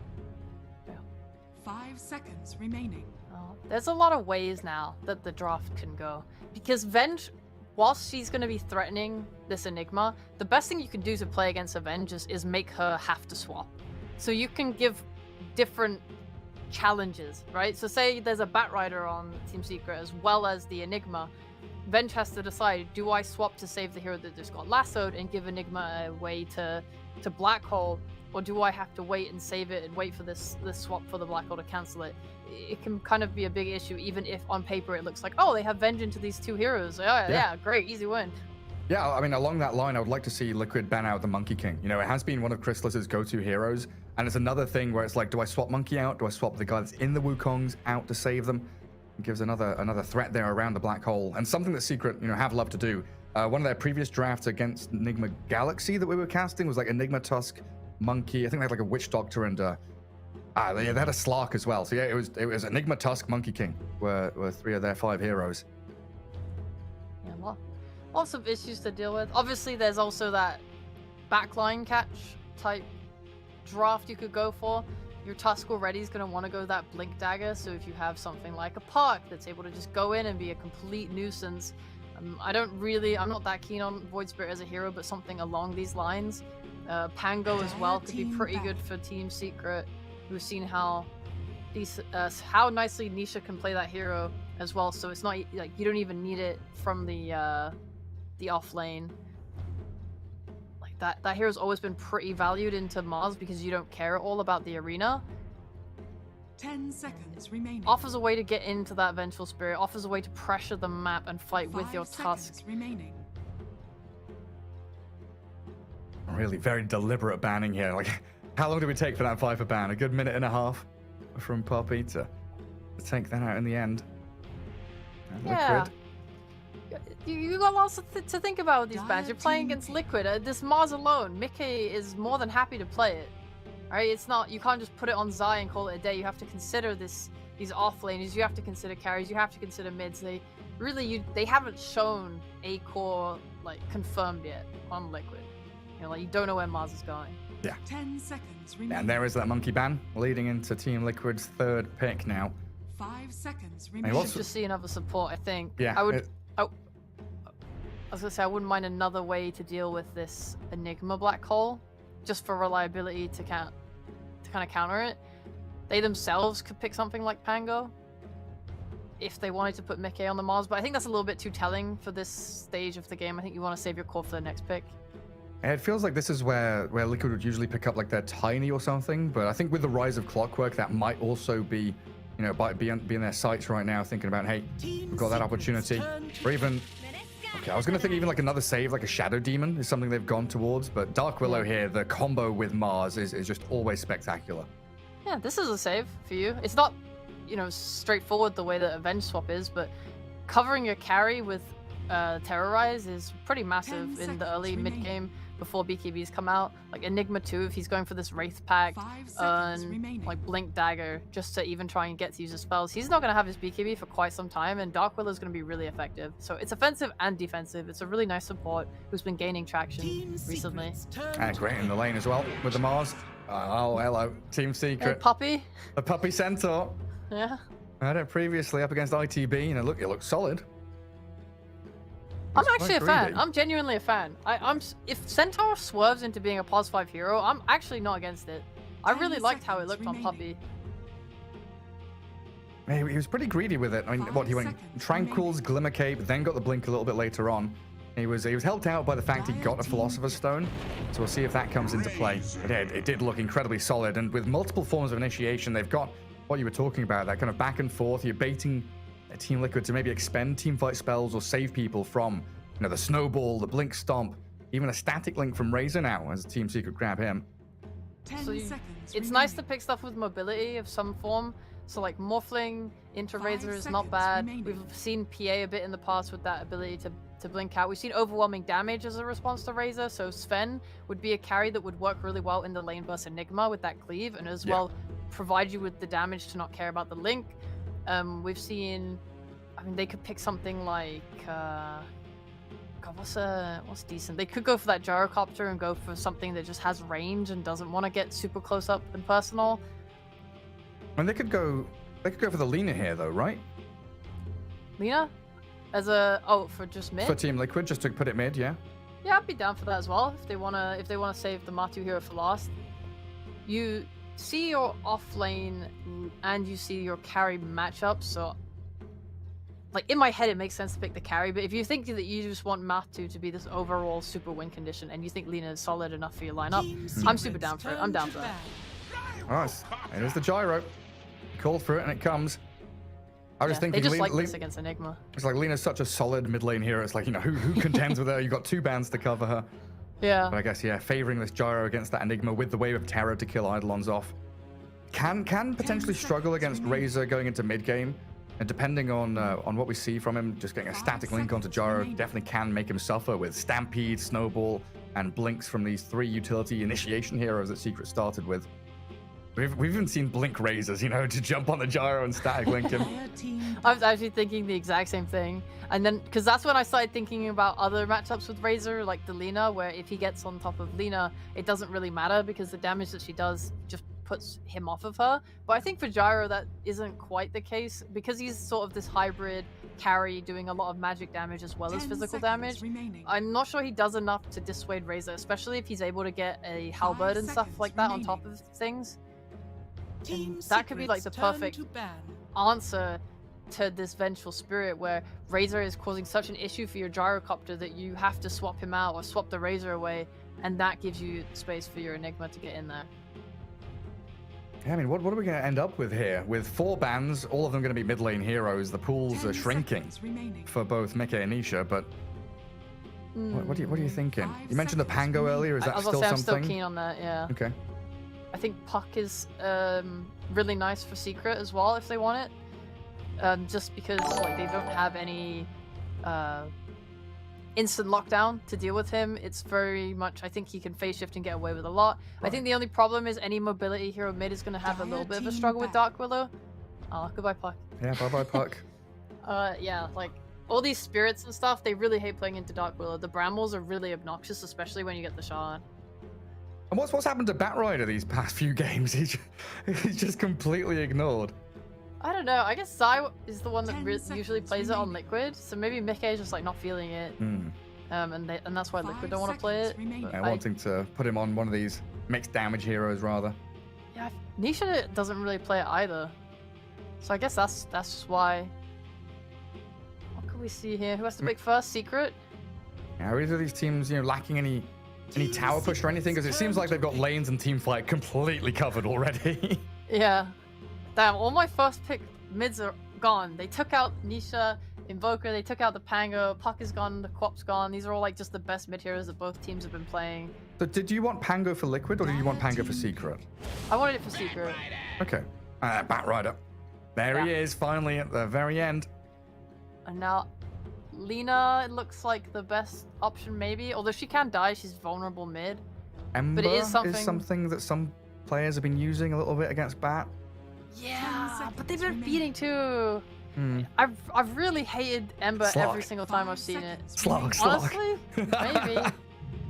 5 seconds remaining. Oh, there's a lot of ways now that the draft can go. Because Venge, whilst she's going to be threatening this Enigma, the best thing you can do to play against Avenge is make her have to swap. So you can give different challenges, right? So say there's a Batrider on Team Secret as well as the Enigma. Venge has to decide, do I swap to save the hero that just got lassoed and give Enigma a way to black hole, or do I have to wait and save it and wait for this swap for the black hole to cancel it? It can kind of be a big issue, even if on paper it looks like, oh, they have Venge into these two heroes. Yeah, great, easy win. Yeah, I mean, along that line, I would like to see Liquid ban out the Monkey King. You know, it has been one of Chrysalis's go-to heroes, and it's another thing where it's like, do I swap Monkey out? Do I swap the guy that's in the Wukongs out to save them? It gives another threat there around the black hole, and something that Secret, you know, have loved to do. One of their previous drafts against Enigma Galaxy that we were casting was like Enigma Tusk, Monkey. I think they had like a Witch Doctor and they had a Slark as well. So yeah, it was Enigma Tusk, Monkey King were 3 of their 5 heroes. Yeah, lots of issues to deal with. Obviously, there's also that backline catch type draft you could go for. Your Tusk already is going to want to go that Blink Dagger, so if you have something like a Park that's able to just go in and be a complete nuisance, I'm not that keen on Void Spirit as a hero, but something along these lines. Pango as well could be pretty good for Team Secret. We've seen how nicely Nisha can play that hero as well, so it's not like you don't even need it from the off lane. That hero's always been pretty valued into Mars because you don't care at all about the arena. 10 seconds remaining. Offers a way to get into that Vengeful Spirit, offers a way to pressure the map and fight with your Tusk. Remaining. Really very deliberate banning here. Like, how long did we take for that Viper ban? A good minute and a half from Poppy to take that out in the end. And yeah. Liquid. You got lots to think about with these bans. You're playing against Liquid. This Mars alone, Mickey is more than happy to play it. Right? It's not, you can't just put it on Zai and call it a day. You have to consider these off laners. You have to consider carries. You have to consider mids. They haven't shown a core like confirmed yet on Liquid. You know, like you don't know where Mars is going. Yeah. 10 seconds remaining. And there is that Monkey ban leading into Team Liquid's 3rd pick now. 5 seconds We remaining. should just see another support, I think. Yeah. I was gonna say I wouldn't mind another way to deal with this Enigma black hole, just for reliability to kind of counter it. They themselves could pick something like Pango if they wanted to put Mickey on the Mars, but I think that's a little bit too telling for this stage of the game. I think you want to save your core for the next pick. It feels like this is where Liquid would usually pick up like their Tiny or something, but I think with the rise of Clockwork, that might also be, you know, be in their sights right now, thinking about, hey, we've got that opportunity, or even. Okay, I was going to think even like another save, like a Shadow Demon is something they've gone towards, but Dark Willow here, the combo with Mars is just always spectacular. Yeah, this is a save for you. It's not, you know, straightforward the way that Avenge Swap is, but covering your carry with Terrorize is pretty massive in the early mid-game before BKBs come out. Like Enigma 2, if he's going for this Wraith Pact and like Blink Dagger just to even try and get to use his spells, he's not going to have his BKB for quite some time, and Dark Willow is going to be really effective. So it's offensive and defensive. It's a really nice support who's been gaining traction recently. And great in the lane as well with the Mars. Oh, hello, Team Secret. Puppy. The Puppy Centaur. Yeah. I had it previously up against ITB, and it looks solid. I'm actually a fan. I'm genuinely a fan. If Centaur swerves into being a pos 5 hero, I'm actually not against it. I really liked how it looked on Puppy. He was pretty greedy with it. I mean, he went Tranquil's Glimmer Cape, then got the Blink a little bit later on. He was helped out by the fact he got a Philosopher's Stone, so we'll see if that comes into play. It did look incredibly solid, and with multiple forms of initiation, they've got what you were talking about, that kind of back and forth. You're baiting Team Liquid to maybe expend teamfight spells or save people from, you know, the Snowball, the Blink Stomp, even a Static Link from Razor now as Team Secret grab him. So it's nice to pick stuff with mobility of some form. So like morphling into 5 Razor is not seconds bad. remaining. We've seen PA a bit in the past with that ability to blink out. We've seen overwhelming damage as a response to Razor, so Sven would be a carry that would work really well in the lane versus Enigma with that cleave, and as well provide you with the damage to not care about the link. We've seen, I mean, they could pick something like God, what's decent? They could go for that gyrocopter and go for something that just has range and doesn't want to get super close up and personal. And they could go for the Lena here though, right? Lena? As for just mid? For Team Liquid, just to put it mid, yeah. Yeah, I'd be down for that as well if they wanna save the Matu hero for last. You see your off lane and you see your carry matchup, so like in my head it makes sense to pick the carry, but if you think that you just want Matu to be this overall super win condition and you think Lena is solid enough for your lineup, I'm super down for it. I'm down for that. Nice. There's the gyro. Called for it and it comes. I was thinking they just like this against Enigma. It's like Lena's such a solid mid lane hero. It's like, you know, who contends with her? You've got 2 bans to cover her. Yeah. But I guess, yeah, favoring this gyro against that Enigma with the wave of terror to kill Eidolons off. Can potentially struggle against Razor going into mid game. And depending on what we see from him, just getting a static link onto gyro definitely can make him suffer with Stampede, Snowball, and Blinks from these 3 utility initiation heroes that Secret started with. We've even seen Blink Razors, you know, to jump on the gyro and static link him. I was actually thinking the exact same thing. And then, because that's when I started thinking about other matchups with Razor, like the Lena, where if he gets on top of Lena, it doesn't really matter because the damage that she does just puts him off of her. But I think for Gyro, that isn't quite the case because he's sort of this hybrid carry doing a lot of magic damage as well as physical damage. Remaining. I'm not sure he does enough to dissuade Razor, especially if he's able to get a halberd and stuff like that on top of things. And that could be like the perfect answer to this vengeful spirit where Razor is causing such an issue for your gyrocopter that you have to swap him out or swap the Razor away, and that gives you space for your Enigma to get in there. Yeah, I mean, what are we going to end up with here? With 4 bans, all of them going to be mid lane heroes. The pools are shrinking for both Mika and Nisha, but what are you thinking? You mentioned the Pango earlier. Is that still something? I'm still keen on that, yeah. Okay. I think Puck is really nice for Secret as well if they want it. Just because like they don't have any instant lockdown to deal with him. It's very much, I think he can phase shift and get away with a lot. Right. I think the only problem is any mobility hero mid is going to have a little bit of a struggle with Dark Willow. Oh, goodbye Puck. Yeah, bye-bye Puck. Yeah, like all these spirits and stuff, they really hate playing into Dark Willow. The Brambles are really obnoxious, especially when you get the shot on. And what's happened to Batrider these past few games? He's just completely ignored. I don't know. I guess Zai is the one that usually plays it on Liquid, so maybe Mika is just like not feeling it, and that's why Liquid don't want to play it. Wanting to put him on one of these mixed damage heroes rather. Yeah, Nisha doesn't really play it either, so I guess that's just why. What could we see here? Who has to pick first? Secret. Yeah, are either of these teams, you know, lacking any tower push or anything? Because it seems like they've got lanes and team fight completely covered already. Yeah. Damn, all my first pick mids are gone. They took out Nisha, Invoker, they took out the Pango, Puck is gone, the Quap's gone. These are all like just the best mid heroes that both teams have been playing. So did you want Pango for Liquid or did you want Pango for Secret? I wanted it for Secret. Okay. Batrider. There he is, finally at the very end. And now Lena, it looks like the best option maybe. Although she can die, she's vulnerable mid. Ember but it is something that some players have been using a little bit against Bat. Yeah, but they've been beating too. I've really hated Ember every single time I've seen it. Slog. Honestly, maybe.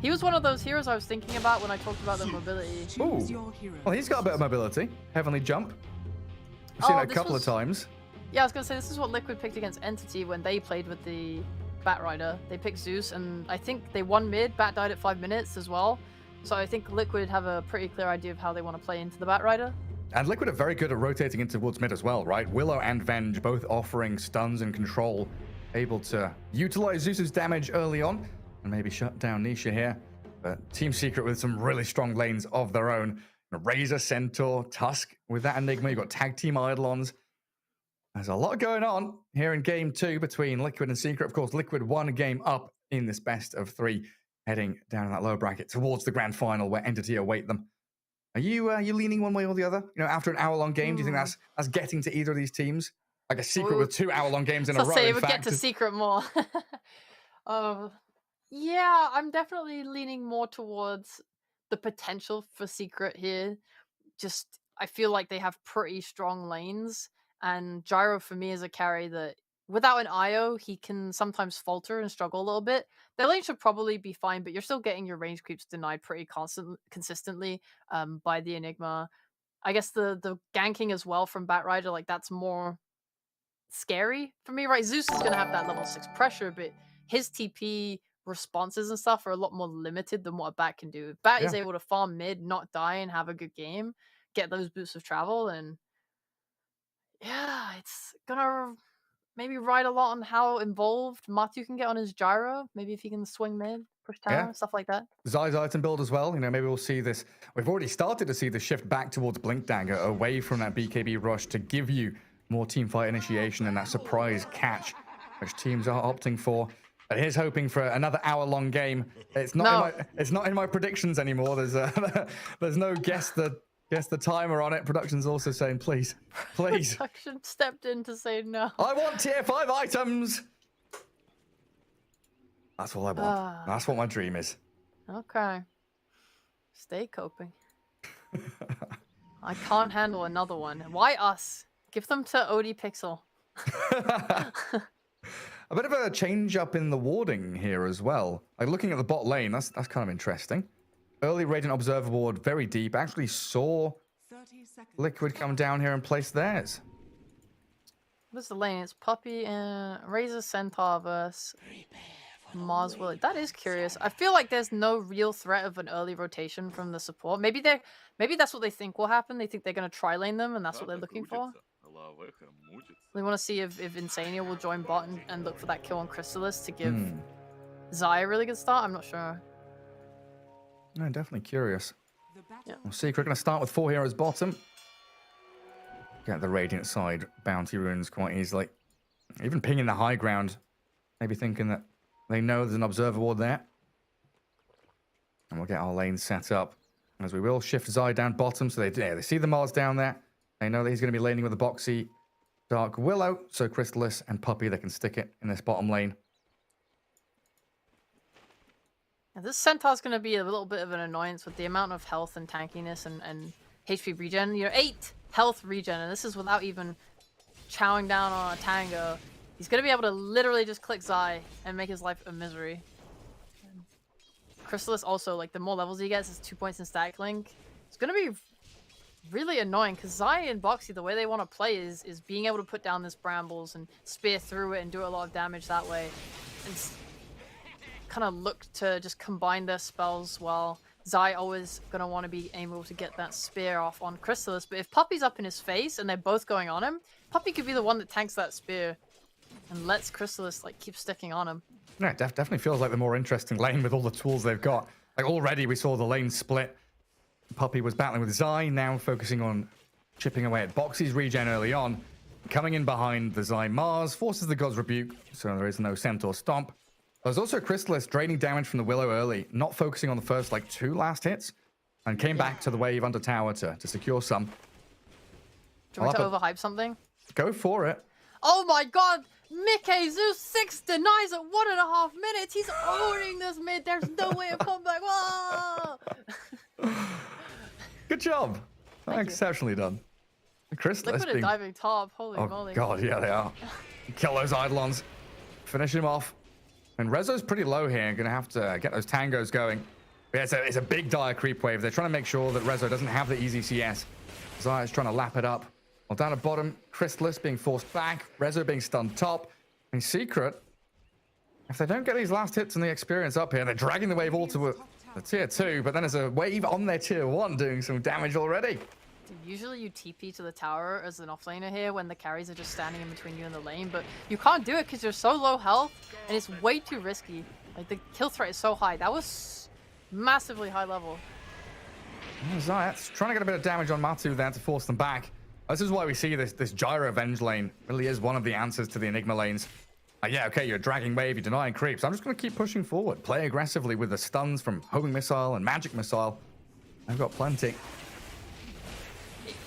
He was one of those heroes I was thinking about when I talked about the mobility. Ooh. Well, he's got a bit of mobility. Heavenly Jump. I've seen it a couple of times. Yeah, I was going to say, this is what Liquid picked against Entity when they played with the Batrider. They picked Zeus, and I think they won mid. Bat died at 5 minutes as well. So I think Liquid have a pretty clear idea of how they want to play into the Batrider. And Liquid are very good at rotating into towards mid as well, right? Willow and Venge both offering stuns and control, able to utilize Zeus's damage early on and maybe shut down Nisha here. But Team Secret with some really strong lanes of their own. Razor, Centaur, Tusk with that Enigma. You've got tag team Eidolons. There's a lot going on here in game 2 between Liquid and Secret. Of course, Liquid 1 game up in this best of 3, heading down in that lower bracket towards the grand final where Entity await them. Are you leaning one way or the other? You know, after an hour-long game, do you think that's getting to either of these teams? Like a Secret with 2 hour-long games in a So row. say In we get fact, to Secret more. Yeah, I'm definitely leaning more towards the potential for Secret here. Just I feel like they have pretty strong lanes, and Gyro for me is a carry that without an IO he can sometimes falter and struggle a little bit. Their lane should probably be fine, but you're still getting your range creeps denied pretty consistently by the Enigma. I guess the ganking as well from Batrider, like that's more scary for me, right? Zeus is gonna have that level 6 pressure, but his TP responses and stuff are a lot more limited than what a Bat can do. If Bat is Yeah. able to farm mid, not die, and have a good game, get those boosts of travel, and yeah, it's gonna maybe ride a lot on how involved Matu can get on his gyro. Maybe if he can swing mid, push tower, Yeah. stuff like that. Zai's item build as well. You know, maybe we'll see this. We've already started to see the shift back towards Blink Dagger, away from that BKB rush to give you more teamfight initiation and that surprise catch, which teams are opting for. But here's hoping for another hour-long game. It's not. It's not in my predictions anymore. There's no guess the timer on it. Production's also saying, please. Production stepped in to say no. I want tier 5 items. That's all I want. That's what my dream is. Okay. Stay coping. I can't handle another one. Why us? Give them to OD Pixel. A bit of a change up in the warding here as well. Like looking at the bot lane, that's kind of interesting. Early Radiant Observer ward, very deep. Actually saw 30 seconds. Liquid come down here and place theirs. What's the lane? It's Puppy and Razor Centaur versus Mars Willow. That is curious. I feel like there's no real threat of an early rotation from the support. Maybe that's what they think will happen. They think they're going to tri-lane them, and that's what they're looking for. They want to see if Insania will join bot and look for that kill on Chrysalis to give Zai a really good start. I'm not sure. No, definitely curious. The battle Yeah. Well, Secret going to start with 4 heroes bottom. Get the Radiant side bounty runes quite easily. Even pinging the high ground. Maybe thinking that they know there's an observer ward there. And we'll get our lane set up. As we will shift Zai down bottom. So they see the Mars down there. They know that he's going to be laning with a boxy Dark Willow. So Chrysalis and Puppy, they can stick it in this bottom lane. Now, this Centaur's going to be a little bit of an annoyance with the amount of health and tankiness and HP regen. You know, 8 health regen, and this is without even chowing down on a Tango. He's going to be able to literally just click Zai and make his life a misery. And Chrysalis also, like, the more levels he gets, is 2 points in stack link. It's going to be really annoying, because Zai and Boxy, the way they want to play is being able to put down this Brambles and spear through it and do a lot of damage that way. And kind of look to just combine their spells well. Zai always gonna want to be able to get that spear off on Chrysalis, but if Puppy's up in his face and they're both going on him, Puppy could be the one that tanks that spear and lets Chrysalis like keep sticking on him. Yeah, definitely feels like the more interesting lane with all the tools they've got. Like already we saw the lane split. Puppy was battling with Zai, now focusing on chipping away at Boxy's regen early on. Coming in behind the Zai Mars, forces the God's Rebuke, so there is no Centaur Stomp. There's also Chrysalis draining damage from the Willow early, not focusing on the first, like, 2 last hits, and came back to the wave under tower to secure some. Do you want me to overhype something? Go for it. Oh my god! Mickey Zeus 6 denies at 1.5 minutes! He's owning this mid! There's no way of comeback! Whoa! Good job. Exceptionally done. Chrysalis Liquid being... are diving top, holy Oh, moly. god, yeah, they are. Kill those Eidolons. Finish him off. And Rezo's pretty low here. Gonna have to get those tangos going. But yeah, it's a big dire creep wave. They're trying to make sure that Rezo doesn't have the easy CS. Zaya's trying to lap it up. Well, down at bottom, Chrysalis being forced back. Rezo being stunned top. And Secret, if they don't get these last hits and the experience up here, they're dragging the wave all to the tier 2. But then there's a wave on their tier 1 doing some damage already. Usually you TP to the tower as an offlaner here when the carries are just standing in between you and the lane, but you can't do it because you're so low health and it's way too risky. Like the kill threat is so high. That was massively high level. Zayat's trying to get a bit of damage on Matu there to force them back. This is why we see this Gyro Avenge lane really is one of the answers to the Enigma lanes. Yeah, okay, you're dragging wave, you're denying creeps. I'm just going to keep pushing forward. Play aggressively with the stuns from Homing Missile and Magic Missile. I've got plenty.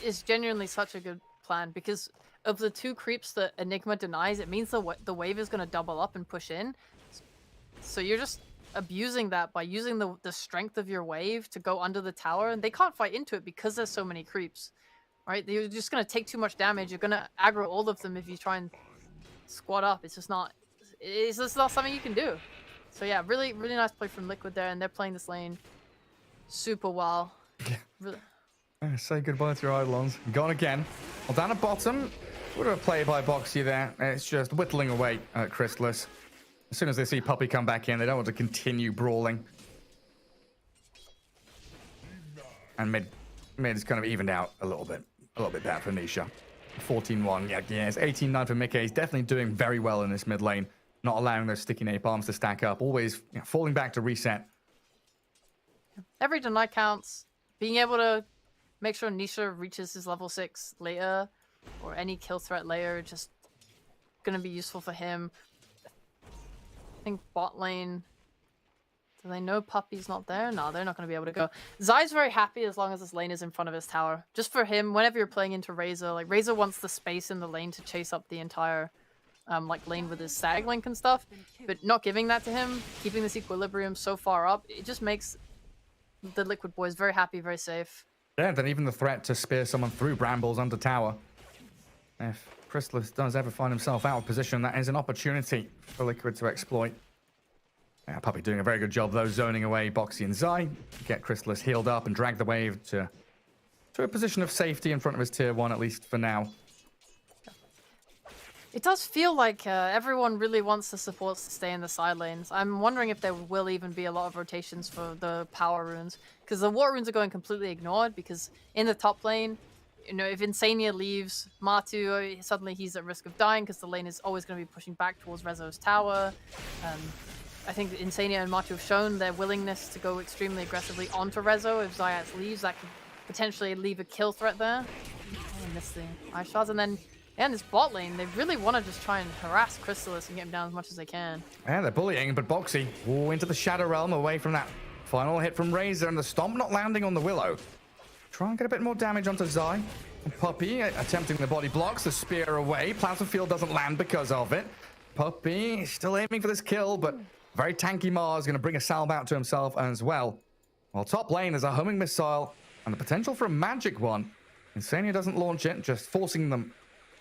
is genuinely such a good plan because of the 2 creeps that Enigma denies. It means the wave is going to double up and push in. So you're just abusing that by using the strength of your wave to go under the tower, and they can't fight into it because there's so many creeps, right? You're just going to take too much damage. You're going to aggro all of them if you try and squat up. It's just not something you can do. So yeah, really nice play from Liquid there, and they're playing this lane super well. Really. Say goodbye to your Eidolons. Gone again. Well, down at bottom, what a play by Boxy there. It's just whittling away at Chrysalis. As soon as they see Puppey come back in, they don't want to continue brawling. And mid is kind of evened out a little bit bad for Nisha. 14-1, yeah, it's 18-9 for Mickey. He's definitely doing very well in this mid lane, not allowing those sticky napalms to stack up, always falling back to reset. Every deny counts. Being able to make sure Nisha reaches his level 6 later, or any kill threat later, just gonna be useful for him. I think bot lane. Do they know Puppey's not there? No, they're not going to be able to go. Zai's very happy as long as this lane is in front of his tower. Just for him, whenever you're playing into Razor, like Razor wants the space in the lane to chase up the entire like lane with his Sag Link and stuff. But not giving that to him, keeping this equilibrium so far up, it just makes the Liquid boys very happy, very safe. Yeah, then even the threat to spear someone through brambles under tower. If Chrysalis does ever find himself out of position, that is an opportunity for Liquid to exploit. Yeah, Puppey doing a very good job, though, zoning away Boxy and Zai. Get Chrysalis healed up and drag the wave to a position of safety in front of his tier 1, at least for now. It does feel like everyone really wants the supports to stay in the side lanes. I'm wondering if there will even be a lot of rotations for the power runes, because the water runes are going completely ignored, because in the top lane, you know, if Insania leaves, Matu, suddenly he's at risk of dying because the lane is always going to be pushing back towards Rezo's tower. I think Insania and Matu have shown their willingness to go extremely aggressively onto Rezo. If Zayat leaves, that could potentially leave a kill threat there. Oh, I missed the ice shards. And then, yeah, in this bot lane, they really want to just try and harass Chrysalis and get him down as much as they can. Yeah, they're bullying, but Boxy, into the Shadow Realm, away from that final hit from Razor, and the Stomp not landing on the Willow. Try and get a bit more damage onto Zai. Puppey attempting the body blocks, the spear away. Plasma Field doesn't land because of it. Puppey still aiming for this kill, but very tanky Mars going to bring a salve out to himself as well. While top lane is a homing missile and the potential for a magic one. Insania doesn't launch it, just forcing them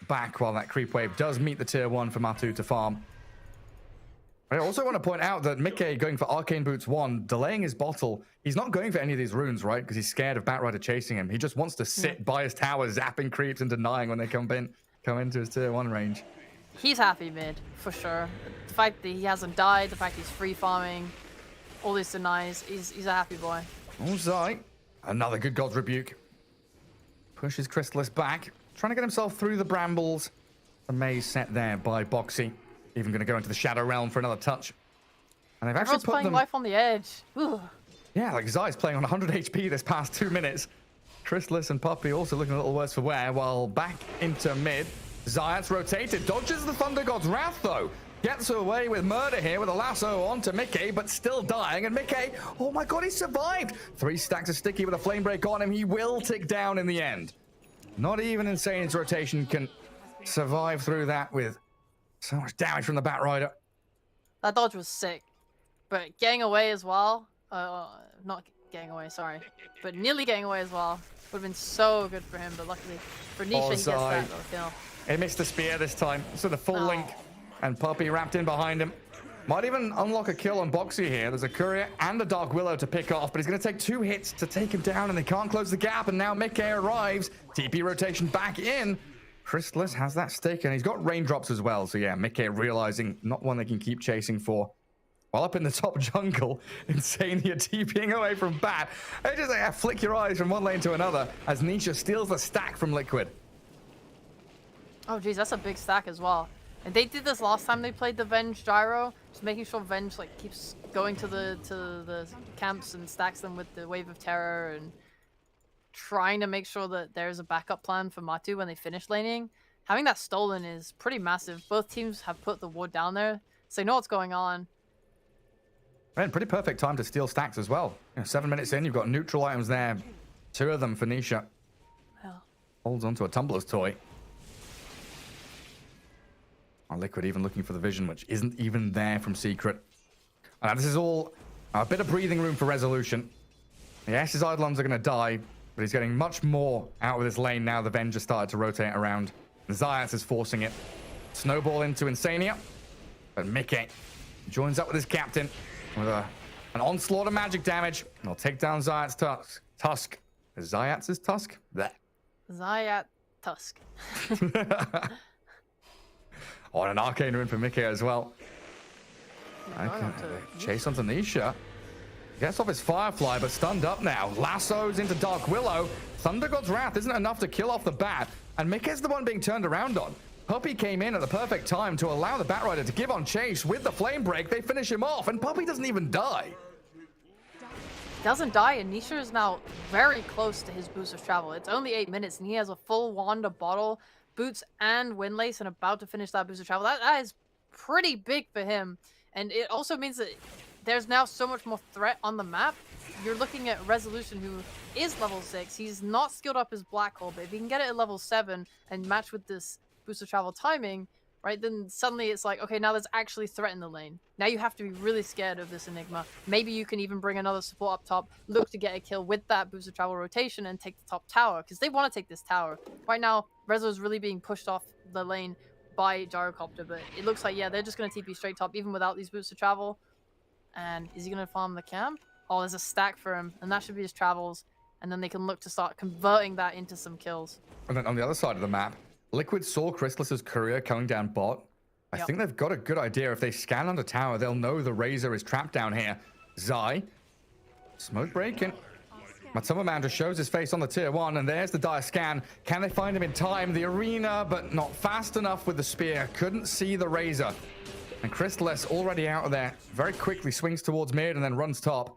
back while that creep wave does meet the tier 1 for Matu to farm. I also want to point out that Mickey going for Arcane Boots 1, delaying his bottle. He's not going for any of these runes, right? Because he's scared of Batrider chasing him. He just wants to sit by his tower, zapping creeps and denying when they come into his tier 1 range. He's happy mid, for sure. The fact that he hasn't died, the fact he's free farming, all these denies, he's a happy boy. Oh, Zai. Another good God's Rebuke. Pushes Chrysalis back, trying to get himself through the brambles. The maze set there by Boxy. Even going to go into the Shadow Realm for another touch. And they've actually Everyone's put playing them... life on the edge. Ooh. Yeah, like Zai's playing on 100 HP this past 2 minutes. Chrysalis and Puppey also looking a little worse for wear, while back into mid. Zayat's rotated, dodges the Thunder God's Wrath, though. Gets away with murder here with a lasso on to Mickey, but still dying. And Mickey, oh my god, he survived. 3 stacks of Sticky with a Flame Break on him. He will tick down in the end. Not even Insane's rotation can survive through that with so much damage from the Batrider. That dodge was sick. But getting away as well, not getting away, sorry, but nearly getting away as well would have been so good for him, but luckily for Nisha, he gets that little kill. He missed the spear this time, so the full link, and Puppey wrapped in behind him. Might even unlock a kill on Boxy here. There's a Courier and a Dark Willow to pick off, but he's going to take 2 hits to take him down, and they can't close the gap, and now Mickey arrives. TP rotation back in. Chrysalis has that stick, and he's got raindrops as well, so yeah, Mickey realizing not one they can keep chasing for. While up in the top jungle, Insania TPing away from Bat. They just flick your eyes from one lane to another as Nisha steals the stack from Liquid. Oh geez, that's a big stack as well. And they did this last time they played the Venge Gyro, just making sure Venge like keeps going to the camps and stacks them with the Wave of Terror and trying to make sure that there's a backup plan for Matu when they finish laning. Having that stolen is pretty massive. Both teams have put the ward down there, so they know what's going on. And pretty perfect time to steal stacks as well. 7 minutes in, you've got neutral items there. 2 of them for Nisha. Well, Holds onto a Tumbler's toy. Oh, Liquid even looking for the vision, which isn't even there from Secret. This is all a bit of breathing room for Resolution. Yes, his Eidolons are going to die, but he's getting much more out of this lane now the Avenger started to rotate around. Zayas is forcing it. Snowball into Insania. But Mickey joins up with his captain with an onslaught of magic damage. And he'll take down Zayat's tusk. Zayat's tusk? Blech. Zayat Tusk. Oh, and an arcane rune for Mickey as well. Going Okay. on to Chase onto Nisha. Gets off his Firefly, but stunned up now. Lassos into Dark Willow. Thunder God's Wrath isn't enough to kill off the bat. And Mickey's the one being turned around on. Puppy came in at the perfect time to allow the Batrider to give on chase. With the Flame Break, they finish him off. And Puppy doesn't even die. Doesn't die, and Nisha is now very close to his boost of travel. It's only 8 minutes, and he has a full wand, a bottle, boots, and windlace, and about to finish that boost of travel. That is pretty big for him, and it also means that there's now so much more threat on the map. You're looking at Resolution, who is level 6. He's not skilled up his Black Hole, but if he can get it at level 7 and match with this boost of travel timing, right, then suddenly it's like, okay, now there's actually threat in the lane. Now you have to be really scared of this Enigma. Maybe you can even bring another support up top, look to get a kill with that boost of travel rotation and take the top tower, because they want to take this tower. Right now, Rezo is really being pushed off the lane by Gyrocopter, but it looks like, yeah, they're just going to TP straight top, even without these boosts of travel. And is he going to farm the camp? Oh, there's a stack for him, and that should be his travels, and then they can look to start converting that into some kills. And then on the other side of the map, Liquid saw Chrysalis's courier coming down bot. I think they've got a good idea. If they scan under tower, they'll know the Razor is trapped down here. Zai. Smoke breaking. Matsuma Man just shows his face on the tier 1, and there's the dire scan. Can they find him in time? The arena, but not fast enough with the spear. Couldn't see the Razor. And Chrysalis already out of there. Very quickly swings towards mid and then runs top.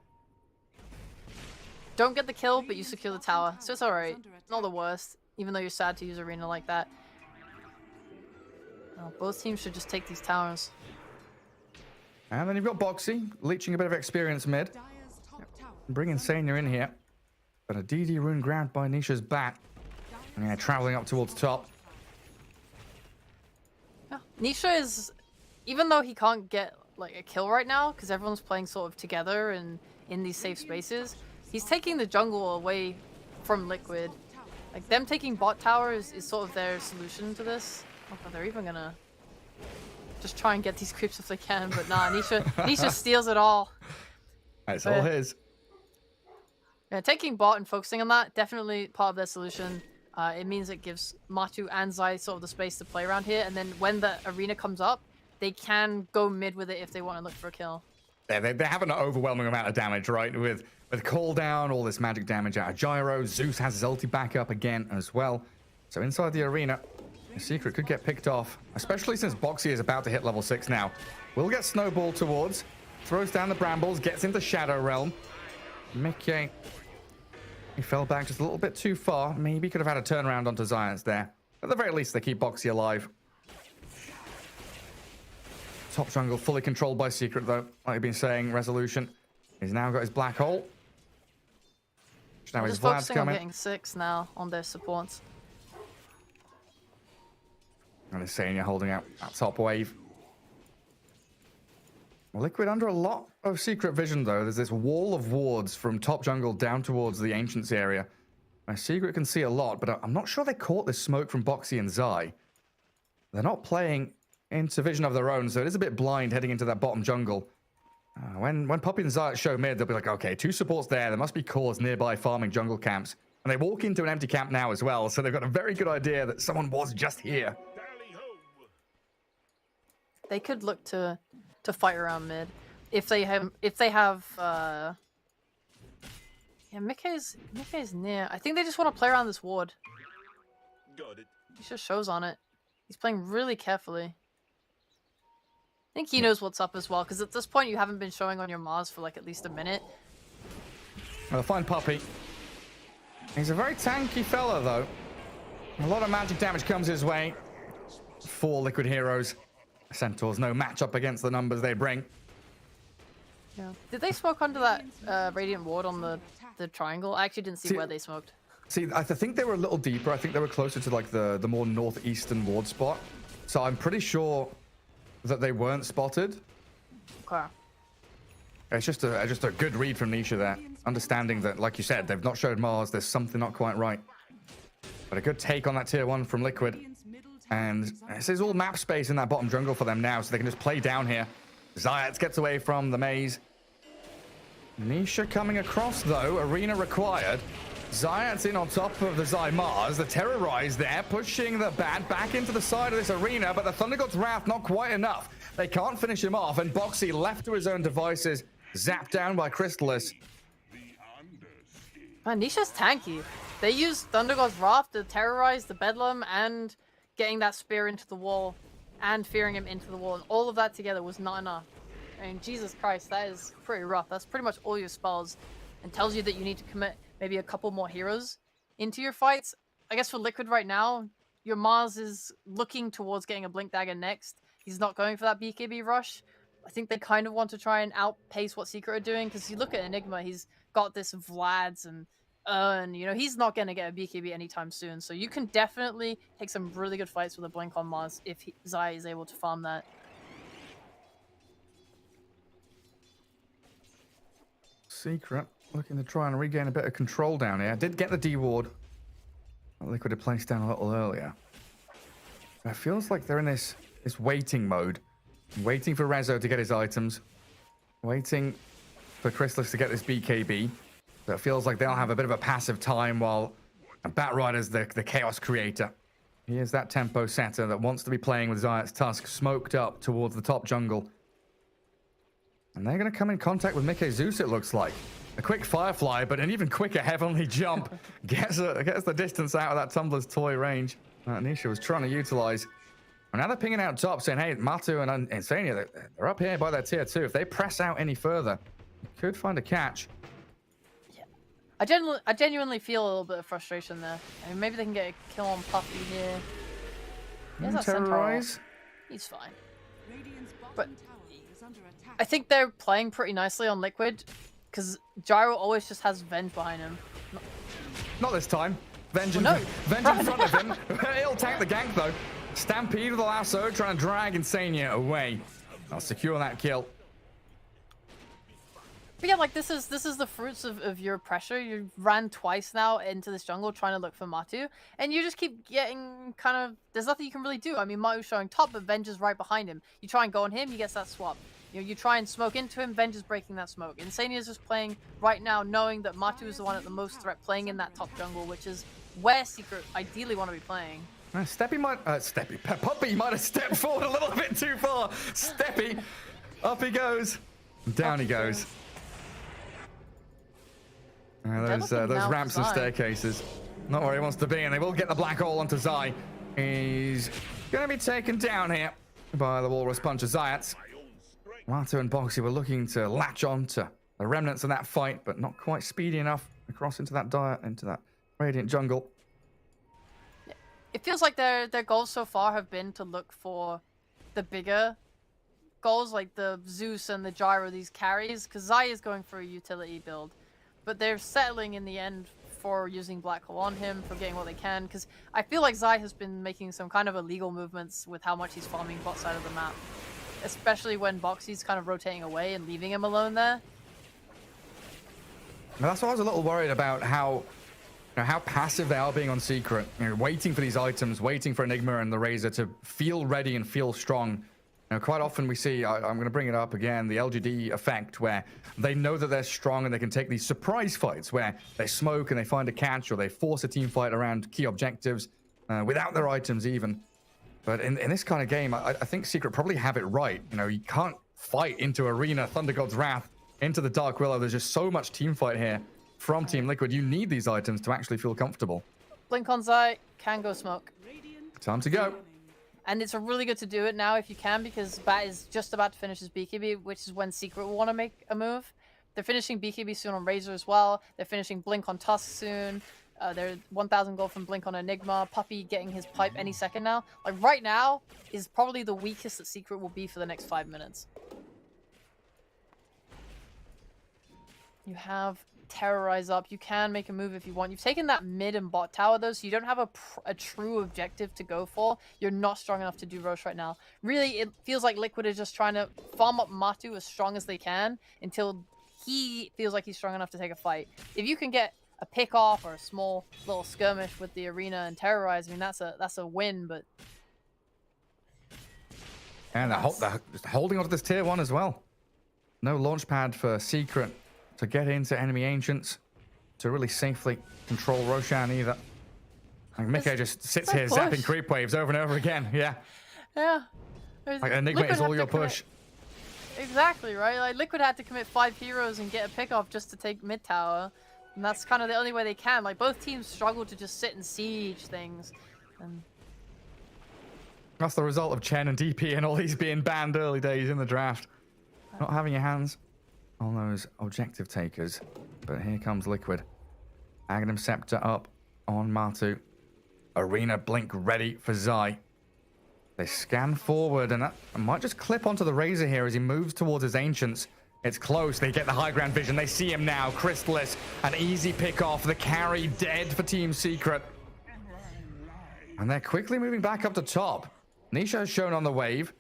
Don't get the kill, but you secure the tower, so it's alright. Not the worst, even though you're sad to use arena like that. Oh, both teams should just take these towers. And then you've got Boxy, leeching a bit of experience mid. Dire's top tower. Bring Insania in here. But a DD rune grabbed by Nisha's bat. And yeah, traveling up towards top. Yeah. Nisha is, even though he can't get like a kill right now, because everyone's playing sort of together and in these safe spaces, he's taking the jungle away from Liquid. Like, them taking bot tower is sort of their solution to this. Oh, but they're even gonna just try and get these creeps if they can, but nah, Nisha steals it all. It's all his. Yeah, taking bot and focusing on that, definitely part of their solution. It means it gives Matu and Zai sort of the space to play around here, and then when the arena comes up, they can go mid with it if they want to look for a kill. Yeah, they have an overwhelming amount of damage, right? With call down, all this magic damage out of Gyro. Zeus has his ulti back up again as well. So inside the arena, the Secret could get picked off, especially since Boxy is about to hit level 6 now. Will get Snowball towards, throws down the brambles, gets into Shadow Realm. Mickey, he fell back just a little bit too far. Maybe could have had a turnaround onto Zions there. At the very least, they keep Boxy alive. Top jungle fully controlled by Secret, though. Like I've been saying, Resolution. He's now got his black hole. Now his Just Vlad's focusing on coming. getting 6 now on their supports. And Insania holding out that top wave. Liquid under a lot of Secret vision, though. There's this wall of wards from top jungle down towards the Ancients area. Now, Secret can see a lot, but I'm not sure they caught this smoke from Boxy and Zai. They're not playing into vision of their own, so it is a bit blind heading into that bottom jungle. When Puppy and Zai show mid, they'll be like, okay, 2 supports there. There must be cores nearby farming jungle camps. And they walk into an empty camp now as well, so they've got a very good idea that someone was just here. They could look to fight around mid if they have yeah, Mickey's near. I think they just want to play around this ward. Got it. He just shows on it. He's playing really carefully. I think he knows what's up as well, because at this point you haven't been showing on your Mars for like at least a minute. They'll find Puppy. He's a very tanky fella, though. A lot of magic damage comes his way. 4 Liquid heroes. Centaurs, no matchup against the numbers they bring. Yeah. Did they smoke onto that Radiant Ward on the triangle? I actually didn't see where they smoked. See, I think they were a little deeper. I think they were closer to like the more northeastern ward spot. So I'm pretty sure that they weren't spotted. Okay. It's just a good read from Nisha there. Understanding that, like you said, they've not showed Mars. There's something not quite right. But a good take on that tier 1 from Liquid. And this is all map space in that bottom jungle for them now, so they can just play down here. Zayat gets away from the maze. Nisha coming across, though. Arena required. Zayat's in on top of the Mars. The Terrorize there, pushing the Bat back into the side of this arena, but the Thunder God's Wrath not quite enough. They can't finish him off, and Boxy, left to his own devices, zapped down by Crystalis. Man, Nisha's tanky. They used Thunder God's Wrath to terrorize the Bedlam and getting that spear into the wall and fearing him into the wall, and all of that together was not enough. I mean, Jesus Christ, that is pretty rough. That's pretty much all your spells, and tells you that you need to commit maybe a couple more heroes into your fights. I guess for Liquid right now, your Mars is looking towards getting a Blink Dagger next. He's not going for that BKB rush. I think they kind of want to try and outpace what Secret are doing, because you look at Enigma, he's got this Vlad's and you know, he's not going to get a BKB anytime soon. So you can definitely take some really good fights with a Blink on Mars if Zai is able to farm that. Secret looking to try and regain a bit of control down here. Did get the D ward. Liquid had placed down a little earlier. It feels like they're in this waiting mode. Waiting for Rezo to get his items. Waiting for Crystalis to get this BKB. So it feels like they'll have a bit of a passive time while Batrider's the chaos creator. He is that tempo setter that wants to be playing with Zayat's Tusk smoked up towards the top jungle. And they're going to come in contact with Mickey Zeus, it looks like. A quick Firefly, but an even quicker Heavenly Jump gets the distance out of that Tumbler's toy range that Nisha was trying to utilize. And now they're pinging out top, saying, hey, Matu and Insania, they're up here by their tier 2. If they press out any further, they could find a catch. I genuinely feel a little bit of frustration there. I mean, maybe they can get a kill on Puffy here. Here's that Terrorize. He's fine. But I think they're playing pretty nicely on Liquid, because Gyro always just has Venge behind him. Not this time. Venge in front of him. He'll tank the gank, though. Stampede with the lasso, trying to drag Insania away. I'll secure that kill. But yeah, like this is the fruits of your pressure. You ran twice now into this jungle trying to look for Matu, and you just keep getting kind of, there's nothing you can really do. I mean, Matu's showing top, but Venge is right behind him. You try and go on him, he gets that swap. You know, you try and smoke into him, Venge is breaking that smoke. Insania is just playing right now, knowing that Matu is the one at the most threat, playing in that top jungle, which is where Secret ideally want to be playing. Puppy might have stepped forward a little bit too far. Steppy, up he goes, down he goes. Those ramps and staircases. Not where he wants to be, and they will get the black hole onto Zai. He's going to be taken down here by the Walrus Puncher Zayats. Matu and Boxy were looking to latch on to the remnants of that fight, but not quite speedy enough across into that Radiant jungle. It feels like their goals so far have been to look for the bigger goals, like the Zeus and the Gyro, these carries, because Zai is going for a utility build. But they're settling in the end for using Black Hole on him, for getting what they can, because I feel like Zai has been making some kind of illegal movements with how much he's farming bot side of the map. Especially when Boxy's kind of rotating away and leaving him alone there. Now, that's why I was a little worried about how passive they are being on Secret. You know, waiting for these items, waiting for Enigma and the Razor to feel ready and feel strong. Now, quite often we see, I'm going to bring it up again, the LGD effect, where they know that they're strong and they can take these surprise fights where they smoke and they find a catch, or they force a team fight around key objectives without their items even. But in this kind of game, I think Secret probably have it right. You know, you can't fight into Arena, Thunder God's Wrath, into the Dark Willow. There's just so much team fight here from Team Liquid. You need these items to actually feel comfortable. Blink on Zai, can go smoke. Time to go. And it's really good to do it now if you can, because Bat is just about to finish his BKB, which is when Secret will want to make a move. They're finishing BKB soon on Razor as well. They're finishing Blink on Tusk soon. They're 1,000 gold from Blink on Enigma. Puppy getting his pipe any second now. Like right now is probably the weakest that Secret will be for the next 5 minutes. You have terrorize up. You can make a move if you want. You've taken that mid and bot tower though, so you don't have a true objective to go for. You're not strong enough to do Roche right now. Really, it feels like Liquid is just trying to farm up Matu as strong as they can until he feels like he's strong enough to take a fight. If you can get a pick off or a small little skirmish with the arena and terrorize, I mean that's a win, but and they're just holding onto this tier 1 as well. No launch pad for Secret to get into enemy ancients to really safely control Roshan either. Like Mickey just sits here zapping creep waves over and over again. Yeah. Yeah. Like Enigma is all your push. Exactly, right? Like Liquid had to commit 5 heroes and get a pick off just to take mid tower. And that's kind of the only way they can. Like both teams struggle to just sit and siege things. And that's the result of Chen and DP and all these being banned early days in the draft. Not having your hands on those objective takers. But here comes Liquid. Aghanim Scepter up on Matu. Arena Blink ready for Zai. They scan forward, and that might just clip onto the Razor here as he moves towards his Ancients. It's close. They get the high ground vision. They see him now. Crystallis, an easy pick off. The carry dead for Team Secret. And they're quickly moving back up to top. Nisha is shown on the wave.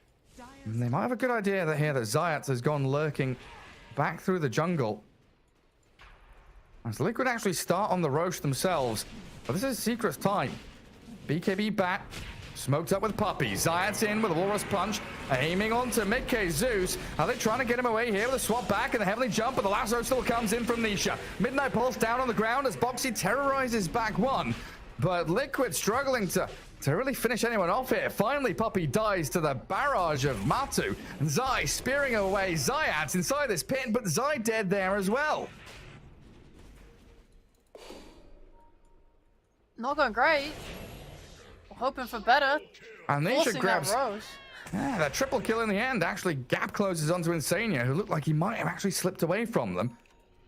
And they might have a good idea that here that Zayat has gone lurking back through the jungle. As Liquid actually start on the Roche themselves. But this is Secret's time. BKB bat. Smoked up with Puppy. Zayat's in with a Walrus Punch. Aiming onto Mid-K Zeus. Are they trying to get him away here with a swap back and the Heavenly Jump? But the lasso still comes in from Nisha. Midnight Pulse down on the ground as Boxy terrorizes back 1. But Liquid struggling to really finish anyone off here. Finally, Puppy dies to the barrage of Matu. And Zai spearing away Zayat inside this pit, but Zai dead there as well. not going great. Hoping for better. And Nisha Forcing grabs that that triple kill in the end. Actually, gap closes onto Insania, who looked like he might have actually slipped away from them.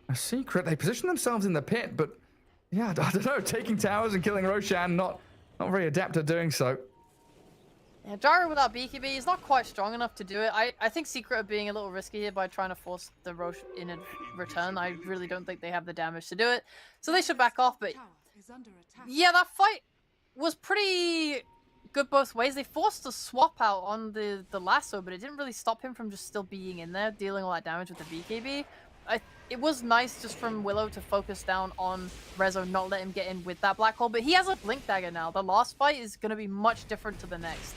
A Secret. They position themselves in the pit, but yeah, I don't know. Taking towers and killing Roshan, not very adept at doing so. Yeah, Gyro without BKB is not quite strong enough to do it. I think Secret are being a little risky here by trying to force the Roche in return. I really don't think they have the damage to do it. So they should back off, but yeah, that fight was pretty good both ways. They forced a swap out on the lasso, but it didn't really stop him from just still being in there, dealing all that damage with the BKB. It was nice just from Willow to focus down on Rezo, not let him get in with that black hole, but he has a Blink Dagger now. The last fight is going to be much different to the next.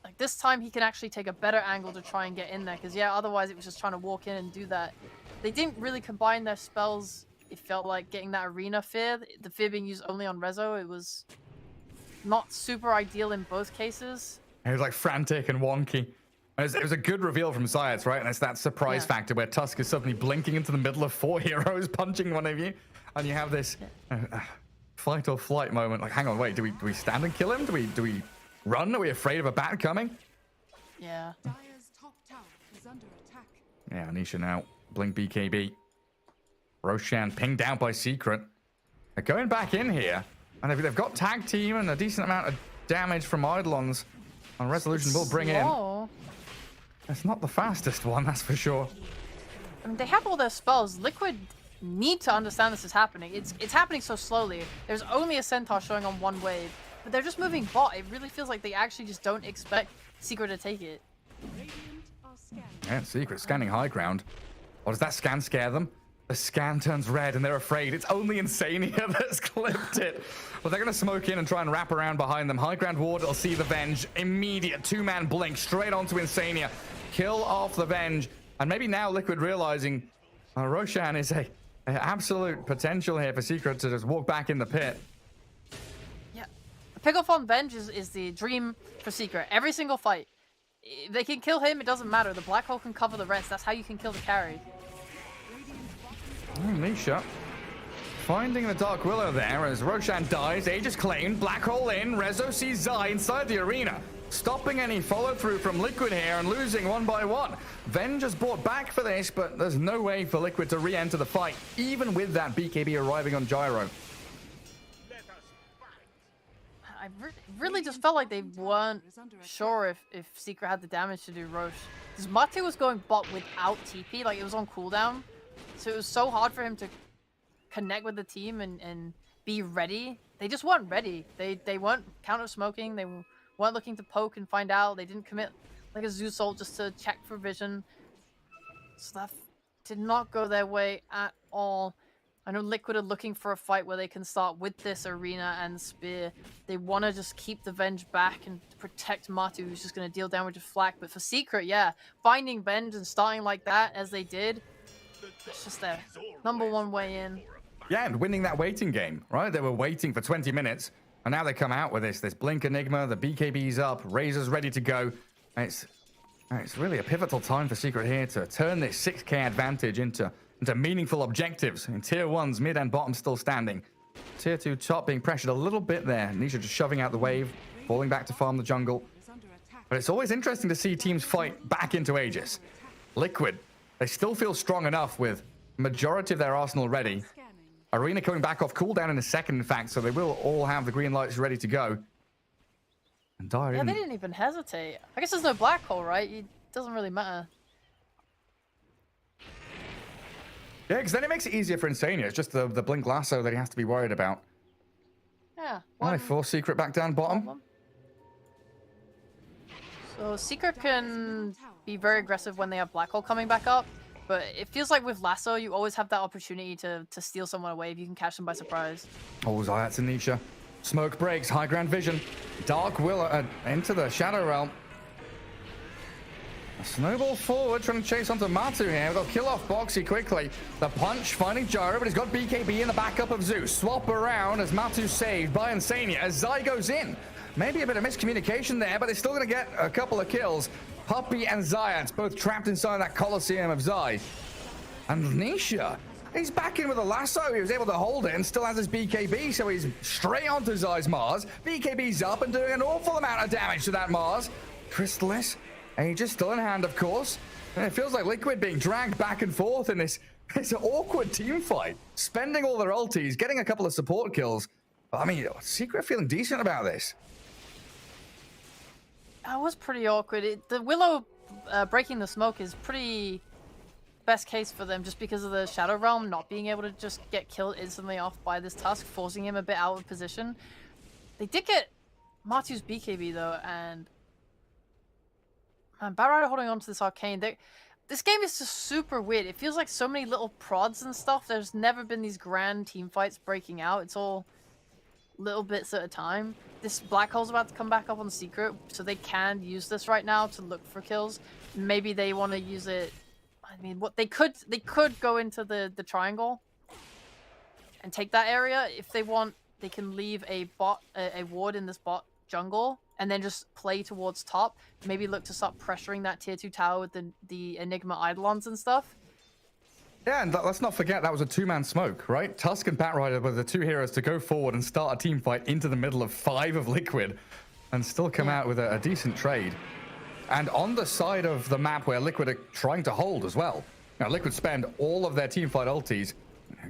Like, this time he can actually take a better angle to try and get in there, because yeah, otherwise it was just trying to walk in and do that. They didn't really combine their spells. It felt like getting that arena fear, the fear being used only on Rezo, it was not super ideal in both cases. It was like frantic and wonky. It was a good reveal from Zayat, right? And it's that surprise factor where Tusk is suddenly blinking into the middle of 4 heroes punching one of you, and you have this fight or flight moment. Like, hang on, wait, do we stand and kill him? Do we run? Are we afraid of a bat coming? Yeah. Dire's top tower is under attack. Yeah, Anisha now. Blink BKB. Roshan pinged down by Secret. They're going back in here. And they've got tag team and a decent amount of damage from Eidolons. And Resolution will bring in. It's not the fastest one, that's for sure. I mean, they have all their spells. Liquid need to understand this is happening. It's happening so slowly. There's only a Centaur showing on one wave. But they're just moving bot. It really feels like they actually just don't expect Secret to take it. Yeah, Secret scanning high ground. Or does that scan scare them? The scan turns red and they're afraid. It's only Insania that's clipped it. Well, they're going to smoke in and try and wrap around behind them. High ground ward, it'll see the Venge. Immediate 2-man blink straight onto Insania. Kill off the Venge. And maybe now Liquid realizing Roshan is a absolute potential here for Secret to just walk back in the pit. Yeah. The pick off on Venge is the dream for Secret. Every single fight. If they can kill him, it doesn't matter. The black hole can cover the rest. That's how you can kill the carry. Nisha finding the Dark Willow there as Roshan dies. Aegis claimed. Black hole in. Rezo sees Zai inside the arena. Stopping any follow through from Liquid here and losing 1 by 1. Venge is brought back for this, but there's no way for Liquid to re-enter the fight, even with that BKB arriving on Gyro. I really just felt like they weren't sure if Secret had the damage to do Roche. Because Mate was going bot without TP, like it was on cooldown. So it was so hard for him to connect with the team and be ready. They just weren't ready. They weren't counter smoking. They weren't looking to poke and find out. They didn't commit like a Zeus ult just to check for vision. Stuff did not go their way at all. I know Liquid are looking for a fight where they can start with this arena and spear. They want to just keep the Venge back and protect Matu, who's just going to deal damage with Flak. But for Secret, yeah, finding Venge and starting like that as they did, it's just their #1 way in. Yeah, and winning that waiting game, right? They were waiting for 20 minutes, and now they come out with this Blink Enigma, the BKB's up, Razor's ready to go. And it's really a pivotal time for Secret here to turn this 6k advantage into meaningful objectives. In tier 1s, mid and bottom still standing. Tier 2 top being pressured a little bit there. Nisha just shoving out the wave, falling back to farm the jungle. But it's always interesting to see teams fight back into Aegis. Liquid, they still feel strong enough with majority of their arsenal ready. Arena coming back off cooldown in a second, in fact, so they will all have the green lights ready to go. And Dire Yeah, they didn't even hesitate. I guess there's no black hole, right? It doesn't really matter. Yeah, because then it makes it easier for Insania. It's just the Blink Lasso that he has to be worried about. Yeah. They force Secret back down bottom. So Secret can be very aggressive when they have black hole coming back up, but it feels like with Lasso, you always have that opportunity to steal someone away if you can catch them by surprise. Oh, Zayat's and Nisha. Smoke breaks, high ground vision. Dark will into the Shadow Realm. A snowball forward, trying to chase onto Matu here. They'll kill off Boxy quickly. The punch finding Gyro, but he's got BKB in the backup of Zeus. Swap around as Matu's saved by Insania as Zai goes in. Maybe a bit of miscommunication there, but they're still going to get a couple of kills. Puppey and Zayat both trapped inside that Colosseum of Zai. And Nisha, he's back in with a lasso. He was able to hold it and still has his BKB, so he's straight onto Zai's Mars. BKB's up and doing an awful amount of damage to that Mars. Crystallis, Aegis still in hand, of course. And it feels like Liquid being dragged back and forth in this awkward team fight. Spending all their ultis, getting a couple of support kills. But, I mean, Secret feeling decent about this. That was pretty awkward. The Willow breaking the smoke is pretty best case for them just because of the Shadow Realm not being able to just get killed instantly off by this Tusk, forcing him a bit out of position. They did get Matu's BKB though, and man, Batrider holding on to this Arcane. This game is just super weird. It feels like so many little prods and stuff. There's never been these grand team fights breaking out. It's all little bits at a time. This black hole's about to come back up on Secret, so they can use this right now to look for kills. Maybe they want to use it. I mean, what they could go into the triangle and take that area if they want. They can leave a ward in this bot jungle and then just play towards top. Maybe look to start pressuring that tier 2 tower with the Enigma Eidolons and stuff. Yeah, and let's not forget that was a two-man smoke, right? Tusk and Batrider were the two heroes to go forward and start a team fight into the middle of 5 of Liquid and still come out with a decent trade. And on the side of the map where Liquid are trying to hold as well. Now, Liquid spend all of their team fight ultis,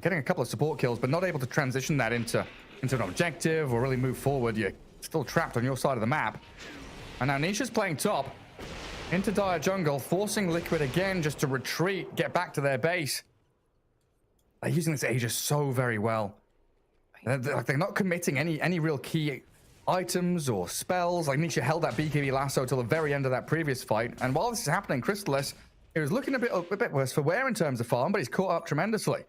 getting a couple of support kills, but not able to transition that into an objective or really move forward. You're still trapped on your side of the map. And now Nisha's playing top into Dire jungle, forcing Liquid again just to retreat, get back to their base. They're using this Aegis so very well. They're not committing any real key items or spells. Like Nisha held that BKB lasso till the very end of that previous fight. And while this is happening, Crystallis, it was looking a bit worse for wear in terms of farm, but he's caught up tremendously.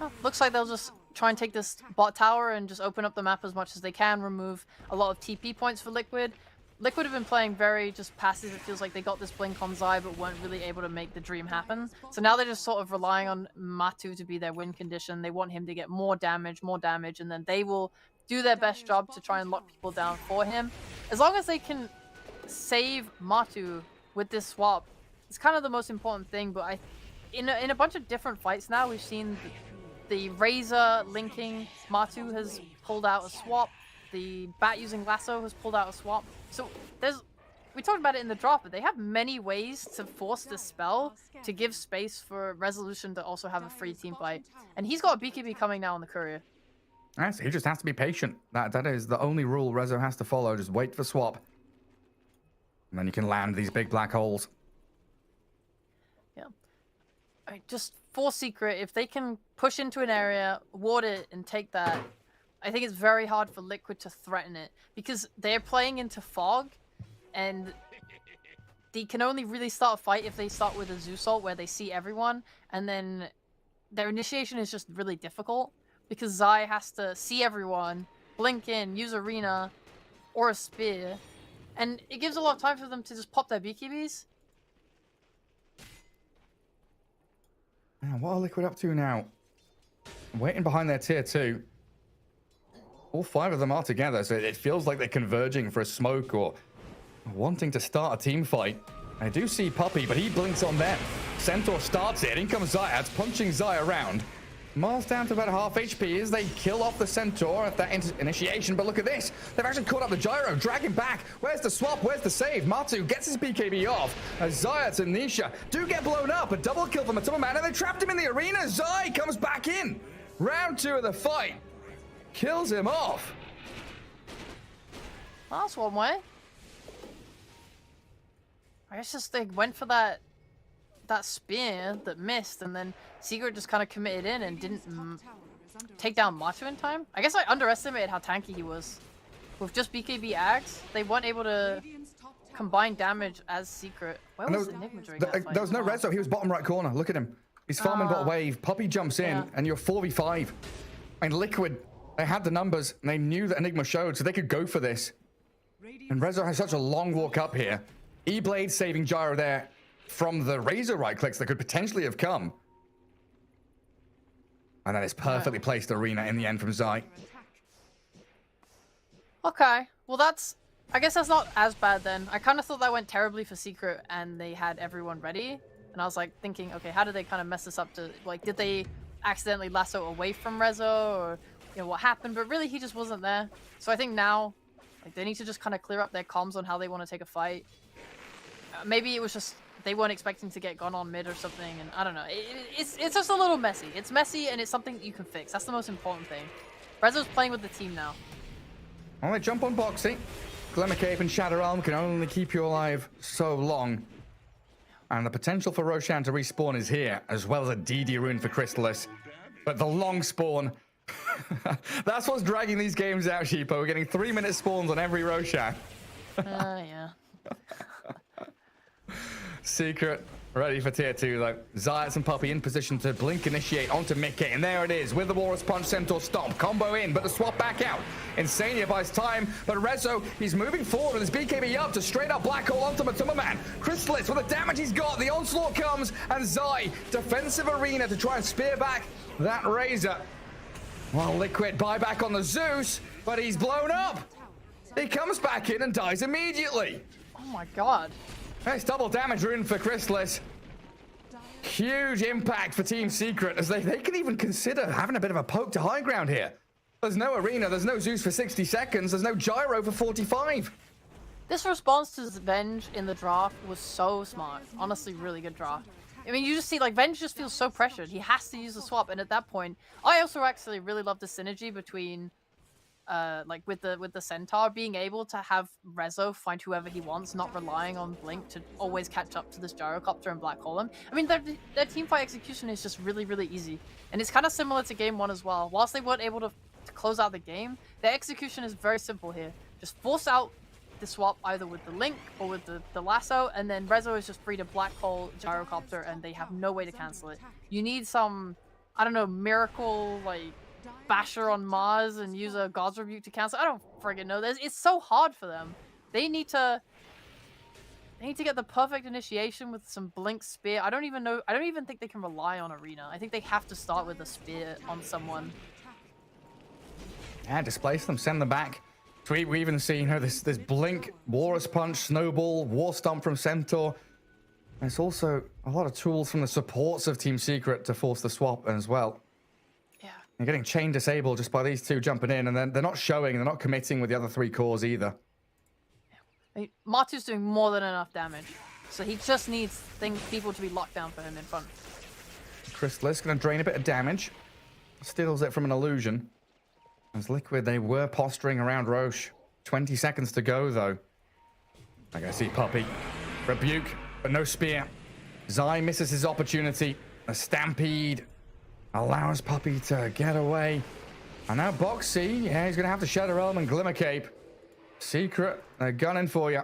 Oh, looks like they'll just try and take this bot tower and just open up the map as much as they can, remove a lot of TP points for Liquid. Liquid have been playing very just passive. It feels like they got this blink on Zai but weren't really able to make the dream happen. So now they're just sort of relying on Matu to be their win condition. They want him to get more damage, and then they will do their best job to try and lock people down for him. As long as they can save Matu with this swap, it's kind of the most important thing. But in a bunch of different fights now, we've seen the Razor linking Matu has pulled out a swap. The Bat using Lasso has pulled out a swap. So we talked about it in the drop, but they have many ways to force this spell to give space for Resolution to also have a free team fight. And he's got a BKB coming now on the courier. Yes, he just has to be patient. That is the only rule Rezo has to follow. Just wait for swap. And then you can land these big black holes. Yeah. Just for Secret, if they can push into an area, ward it, and take that, I think it's very hard for Liquid to threaten it because they're playing into fog, and they can only really start a fight if they start with a Zeus ult where they see everyone, and then their initiation is just really difficult because Zai has to see everyone, blink in, use Arena, or a Spear, and it gives a lot of time for them to just pop their BKBs. Man, what are Liquid up to now? Waiting behind their tier 2. All 5 of them are together, so it feels like they're converging for a smoke or wanting to start a team fight. I do see Puppey, but he blinks on them. Centaur starts it. In comes Zayat, punching Zai around. Mars down to about half HP as they kill off the Centaur at that initiation. But look at this. They've actually caught up the Gyro, dragging back. Where's the swap? Where's the save? Matu gets his BKB off. As Zayat and Nisha do get blown up. A double kill from Matuma Man, and they trapped him in the arena. Zai comes back in. Round 2 of the fight. Kills him off. Well, that's one way. I guess just they went for that spear that missed, and then Secret just kind of committed in and didn't take down Matu in time. I guess I underestimated how tanky he was. With just BKB Ags, they weren't able to combine damage as Secret. Where was Enigma during that fight? There was no reso. He was bottom right corner. Look at him. He's farming bot wave. Puppey jumps in, and you're 4v5. And Liquid, they had the numbers, and they knew that Enigma showed, so they could go for this. And Rezo has such a long walk up here. E-Blade saving Gyro there from the Razor right clicks that could potentially have come. And then it's perfectly placed arena in the end from Zai. Okay, well that's... I guess that's not as bad then. I kind of thought that went terribly for Secret and they had everyone ready. And I was like thinking, okay, how did they kind of mess this up to... Like, did they accidentally lasso away from Rezo, or, you know, what happened? But really, he just wasn't there. So I think now, like, they need to just kind of clear up their comms on how they want to take a fight. Maybe it was just... They weren't expecting to get gone on mid or something, and I don't know. It's just a little messy. It's messy, and it's something that you can fix. That's the most important thing. Rezo's playing with the team now. Well, they jump on Boxy. Glimmer Cape and Shadow Realm can only keep you alive so long. And the potential for Roshan to respawn is here, as well as a DD rune for Chrysalis. But the long spawn... That's what's dragging these games out, Sheepo. We're getting 3-minute spawns on every Roshan. Yeah. Secret ready for tier 2 though. Zayat and Puppey in position to blink initiate onto Mickey, and there it is with the Walrus Punch, Centaur Stomp, combo in, but the swap back out. Insania buys time, but Rezo, he's moving forward with his BKB up to straight up black hole onto Matuma Man. Chrysalis with the damage he's got, the onslaught comes, and Zai, defensive arena to try and spear back that Razor. Well, Liquid buyback on the Zeus, but he's blown up. He comes back in and dies immediately. Oh my god. Nice double damage rune for Chrysalis. Huge impact for Team Secret as they can even consider having a bit of a poke to high ground here. There's no arena, there's no Zeus for 60 seconds, there's no Gyro for 45. This response to Venge in the draft was so smart. Honestly, really good draft. I mean, you just see, like, Venge just feels so pressured. He has to use the swap, and at that point, I also actually really love the synergy between... like with the Centaur, being able to have Rezo find whoever he wants, not relying on Blink to always catch up to this Gyrocopter and Black Hole him. I mean, their teamfight execution is just really, really easy. And it's kind of similar to Game 1 as well. Whilst they weren't able to close out the game, their execution is very simple here. Just force out the swap either with the Link or with the lasso, and then Rezo is just free to Black Hole Gyrocopter, and they have no way to cancel it. You need some, I don't know, miracle, like... Basher on Mars and use a God's Rebuke to cancel. I don't friggin' know. It's so hard for them. They need to get the perfect initiation with some Blink Spear. I don't even think they can rely on Arena. I think they have to start with a Spear on someone. Yeah, displace them, send them back. So we even see, you know, this Blink, Walrus Punch, Snowball, War Stomp from Centaur. There's also a lot of tools from the supports of Team Secret to force the swap as well. You're getting chain disabled just by these two jumping in, and then they're not showing, they're not committing with the other 3 cores either. I mean, Matu's doing more than enough damage, so he just needs people to be locked down for him in front. Chrysalis going to drain a bit of damage. Steals it from an illusion. As Liquid, they were posturing around Roche. 20 seconds to go, though. I can see Puppey. Rebuke, but no spear. Zai misses his opportunity. A stampede allows Puppey to get away. And now Boxy, yeah, he's going to have to Shadow Realm and Glimmer Cape. Secret, they're gunning for you.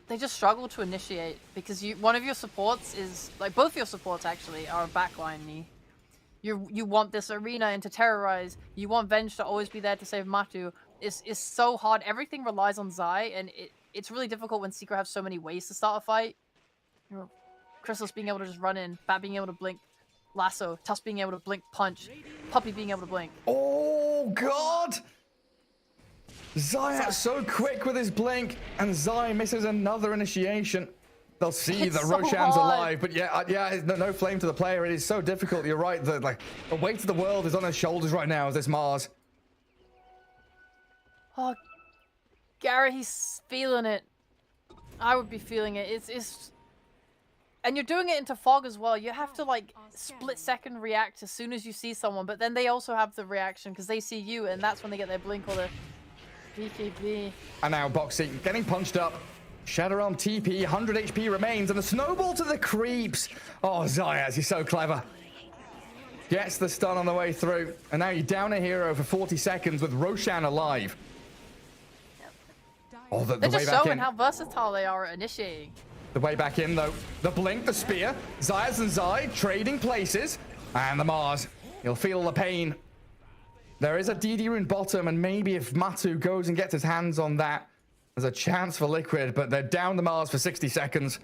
They just struggle to initiate because one of your supports is like both your supports actually are backline knee. You want this arena and to terrorize. You want Venge to always be there to save Matu. It's so hard. Everything relies on Zai, and it's really difficult when Secret have so many ways to start a fight. You know, Chrysalis being able to just run in, Bat being able to blink, Lasso, Tusk being able to blink, punch, Puppey being able to blink. Oh God! Zai so quick with his blink, and Zai misses another initiation. They'll see that Roshan's alive, but yeah, no flame to the player. It is so difficult. You're right. The weight of the world is on his shoulders right now as this Mars. Oh, Garrett, he's feeling it. I would be feeling it. It's and you're doing it into fog as well. You have to like split second react as soon as you see someone, but then they also have the reaction because they see you, and that's when they get their blink or the BKB. And now Boxy getting punched up. Shadow Realm TP, 100 HP remains, and the snowball to the creeps. Oh, Zayas, he's so clever. Gets the stun on the way through, and now you're down a hero for 40 seconds with Roshan alive. Oh, the They're way just back showing in. how versatile they are at initiating. The way back in, though. The blink, the spear. Zayas and Zai trading places. And the Mars. He'll feel the pain. There is a DD rune bottom, and maybe if Matu goes and gets his hands on that, there's a chance for Liquid, but they're down the Mars for 60 seconds.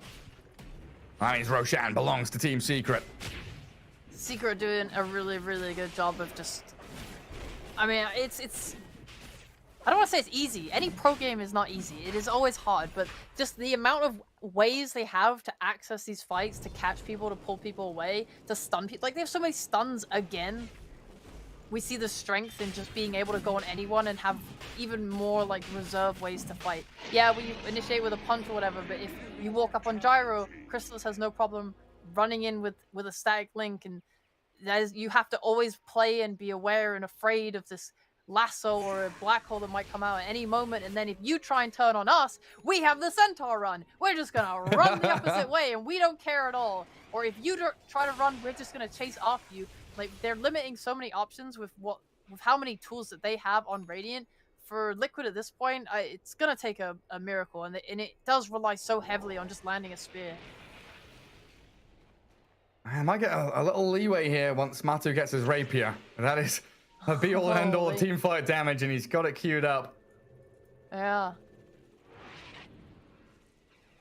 That means Roshan belongs to Team Secret. Secret are doing a really, really good job of just... I mean, it's... I don't want to say it's easy. Any pro game is not easy. It is always hard, but just the amount of ways they have to access these fights, to catch people, to pull people away, to stun people. Like, they have so many stuns again. We see the strength in just being able to go on anyone and have even more like reserve ways to fight. Yeah, we initiate with a punch or whatever, but if you walk up on Gyro, Chrysalis has no problem running in with a static link, and that is, you have to always play and be aware and afraid of this lasso or a black hole that might come out at any moment. And then if you try and turn on us, we have the Centaur run. We're just gonna run the opposite way and we don't care at all. Or if you try to run, we're just gonna chase after you. Like, they're limiting so many options with how many tools that they have on Radiant. For Liquid at this point, it's gonna take a miracle, and it does rely so heavily on just landing a spear. I might get a little leeway here once Matu gets his rapier. And that is a be-all and end-all of team fight damage, and he's got it queued up. Yeah.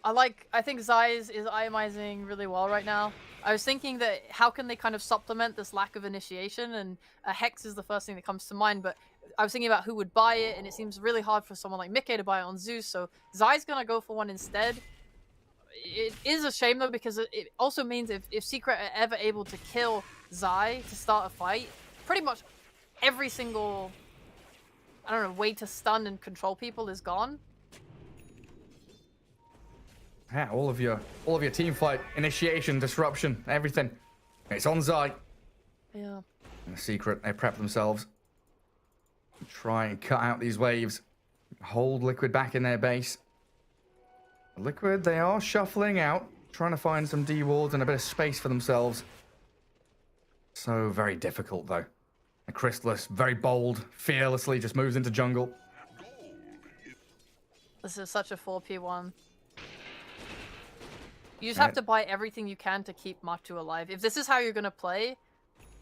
I think Zai is itemizing really well right now. I was thinking that how can they kind of supplement this lack of initiation, and a Hex is the first thing that comes to mind, but I was thinking about who would buy it, and it seems really hard for someone like Mickey to buy it on Zeus, so Zai's gonna go for one instead. It is a shame though, because it also means if Secret are ever able to kill Zai to start a fight, pretty much every single, I don't know, way to stun and control people is gone. Yeah, all of your team fight, initiation, disruption, everything. It's on Zai. Yeah. In the Secret, they prep themselves. Try and cut out these waves. Hold Liquid back in their base. Liquid, they are shuffling out, trying to find some D-wards and a bit of space for themselves. So very difficult, though. And Chrysalis, very bold, fearlessly just moves into jungle. This is such a 4P1. You just have to buy everything you can to keep Matu alive. If this is how you're going to play,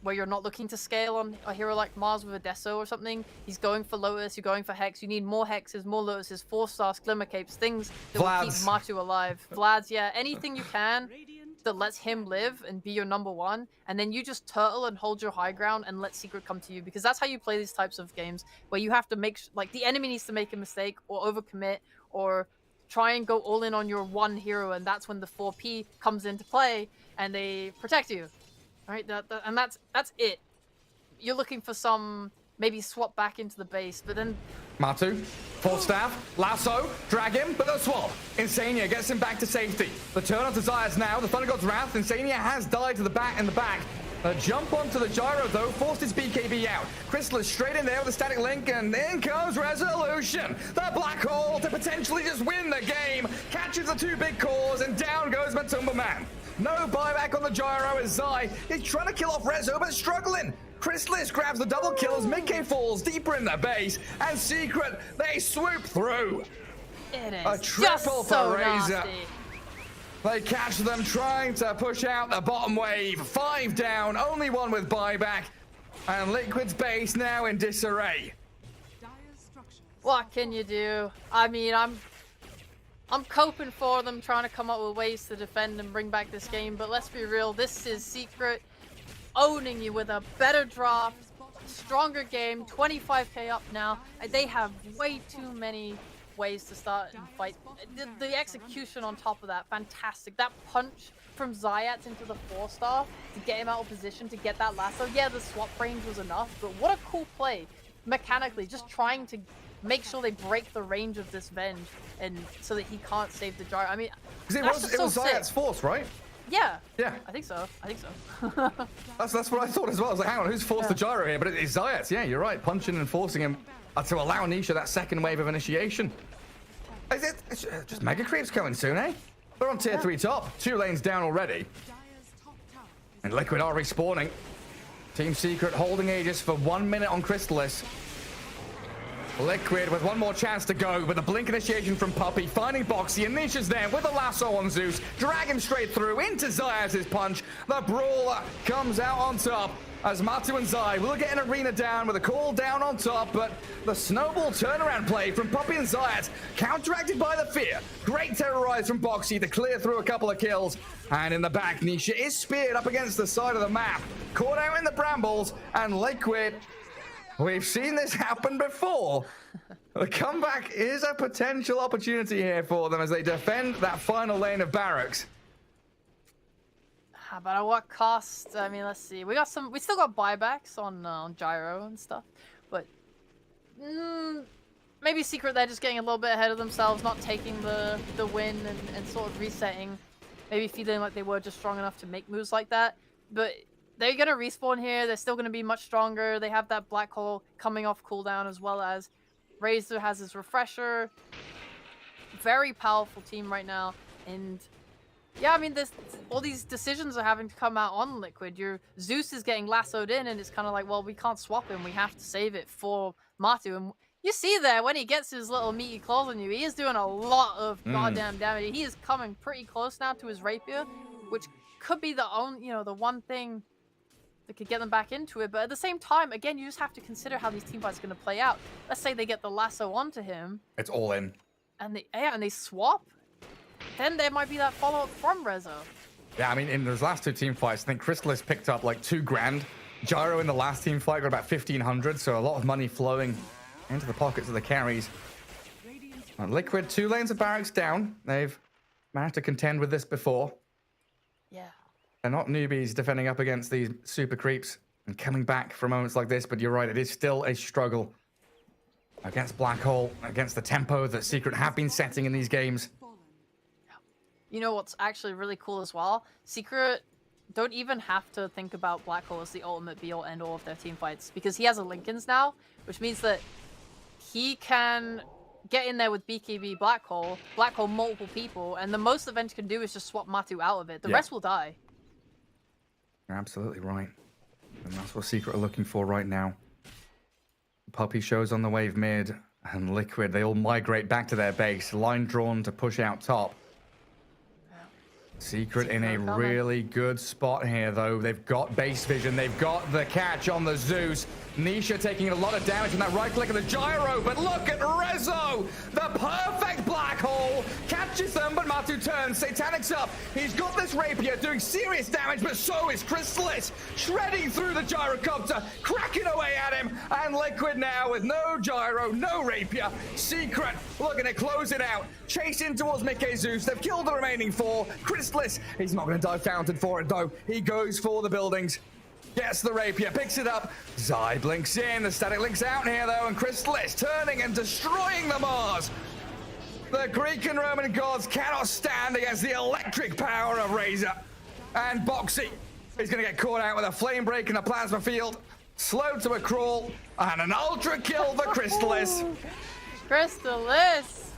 where you're not looking to scale on a hero like Mars with a Deso or something, he's going for Lotus, you're going for Hex, you need more Hexes, more Lotuses, 4-stars, Glimmer Capes, things that will keep Matu alive. Vlads, yeah, anything you can that lets him live and be your number one, and then you just turtle and hold your high ground and let Secret come to you, because that's how you play these types of games, where you have to make, like, the enemy needs to make a mistake or overcommit or try and go all in on your one hero, and that's when the 4P comes into play and they protect you. Right, and that's it. You're looking for some, maybe swap back into the base, but then... Matu, full staff, lasso, drag him, but no swap. Insania gets him back to safety. The turn on to Zayas now, the Thunder God's Wrath. Insania has died to the back in the back. Jump onto the gyro, though, forced his BKB out. Chrysalis straight in there with a static link, and in comes Resolution. The black hole to potentially just win the game. Catches the two big cores, and down goes Matumba Man. No buyback on the gyro as Zai is trying to kill off Rezo, but struggling. Chrysalis grabs the double kill as Mickey falls deeper in the base, and Secret, they swoop through. It is A triple just so for Razor. nasty. They catch them trying to push out the bottom wave. 5 down, only one with buyback. And Liquid's base now in disarray. Dire's structures. What can you do? I mean, I'm coping for them, trying to come up with ways to defend and bring back this game, but let's be real, this is Secret owning you with a better draft, stronger game, 25k up now. They have way too many ways to start and fight. The execution on top of that, fantastic. That punch from Zayat into the 4-star to get him out of position to get that lasso. Yeah, the swap range was enough, but what a cool play mechanically, just trying to make sure they break the range of this Venge and so that he can't save the gyro. I mean, Because it was Zayat's force, right? Yeah. Yeah. I think so. That's what I thought as well. I was like, hang on, who's forced the gyro here? But it's Zayat's. Yeah, you're right. Punching and forcing him to allow Nisha that second wave of initiation. It's just mega creeps coming soon, eh? They're on tier 3 top. 2 lanes down already. Dire's top tower is And Liquid are respawning. Team Secret holding Aegis for 1 minute on Chrysalis. Liquid with one more chance to go, but the blink initiation from Puppey, finding Boxy, and Nisha's there with a lasso on Zeus, drag him straight through into Zayas' punch. The brawler comes out on top as Matu and Zai will get an arena down with a call down on top, but the snowball turnaround play from Puppey and Zayas counteracted by the fear. Great terrorize from Boxy to clear through a couple of kills, and in the back, Nisha is speared up against the side of the map, caught out in the brambles, and Liquid. We've seen this happen before. The comeback is a potential opportunity here for them as they defend that final lane of barracks. But at what cost? I mean, let's see. We still got buybacks on gyro and stuff, but maybe Secret they're just getting a little bit ahead of themselves, not taking the win and sort of resetting. Maybe feeling like they were just strong enough to make moves like that, but. They're going to respawn here. They're still going to be much stronger. They have that black hole coming off cooldown as well as Razor has his refresher. Very powerful team right now. And yeah, I mean, all these decisions are having to come out on Liquid. Your Zeus is getting lassoed in and it's kind of like, well, we can't swap him. We have to save it for Matu. And you see there, when he gets his little meaty claws on you, he is doing a lot of goddamn damage. He is coming pretty close now to his rapier, which could be the one thing that could get them back into it. But at the same time, again, you just have to consider how these teamfights are going to play out. Let's say they get the lasso onto him. It's all in. And they swap. Then there might be that follow-up from Rezo. Yeah, I mean, in those last 2 team fights, I think Chrysalis picked up like 2 grand. Gyro in the last team fight got about 1,500, so a lot of money flowing into the pockets of the carries. And Liquid, 2 lanes of barracks down. They've managed to contend with this before. Yeah. They're not newbies defending up against these super creeps and coming back for moments like this, but you're right, it is still a struggle against Black Hole, against the tempo that Secret have been setting in these games. fallen. You know what's actually really cool as well? Secret don't even have to think about Black Hole as the ultimate be-all end-all of their team fights, because he has a Lincolns now, which means that he can get in there with BKB Black Hole multiple people, and the most the Venge can do is just swap Matu out of it. The rest will die. You're absolutely right. And that's what Secret are looking for right now. Puppey shows on the wave mid, and Liquid, they all migrate back to their base. Line drawn to push out top. Secret in a really good spot here, though. They've got base vision. They've got the catch on the Zeus. Nisha taking a lot of damage from that right click of the gyro, but look at Rezo! The perfect black hole! Catches them, but Matu turns. Satanic's up. He's got this rapier doing serious damage, but so is Chrysalis. Shredding through the gyrocopter, cracking away at him. And Liquid now with no gyro, no rapier. Secret looking to close it out. Chasing towards Mickey Zeus. They've killed the remaining 4. Chrysalis, he's not going to die fountain for it, though. He goes for the buildings. Gets the rapier, picks it up. Zai blinks in. The static links out here, though, and Chrysalis turning and destroying the Mars. The Greek and Roman gods cannot stand against the electric power of Razor. And Boxy is going to get caught out with a flame break in the plasma field. Slowed to a crawl. And an ultra kill for Chrysalis. Chrysalis!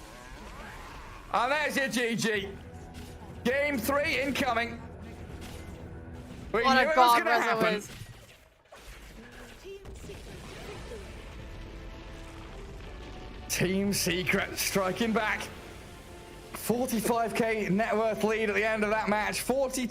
And there's your GG. Game 3 incoming. We What knew a it was god gonna Reza happen. is. Team Secret striking back. 45k net worth lead at the end of that match. 42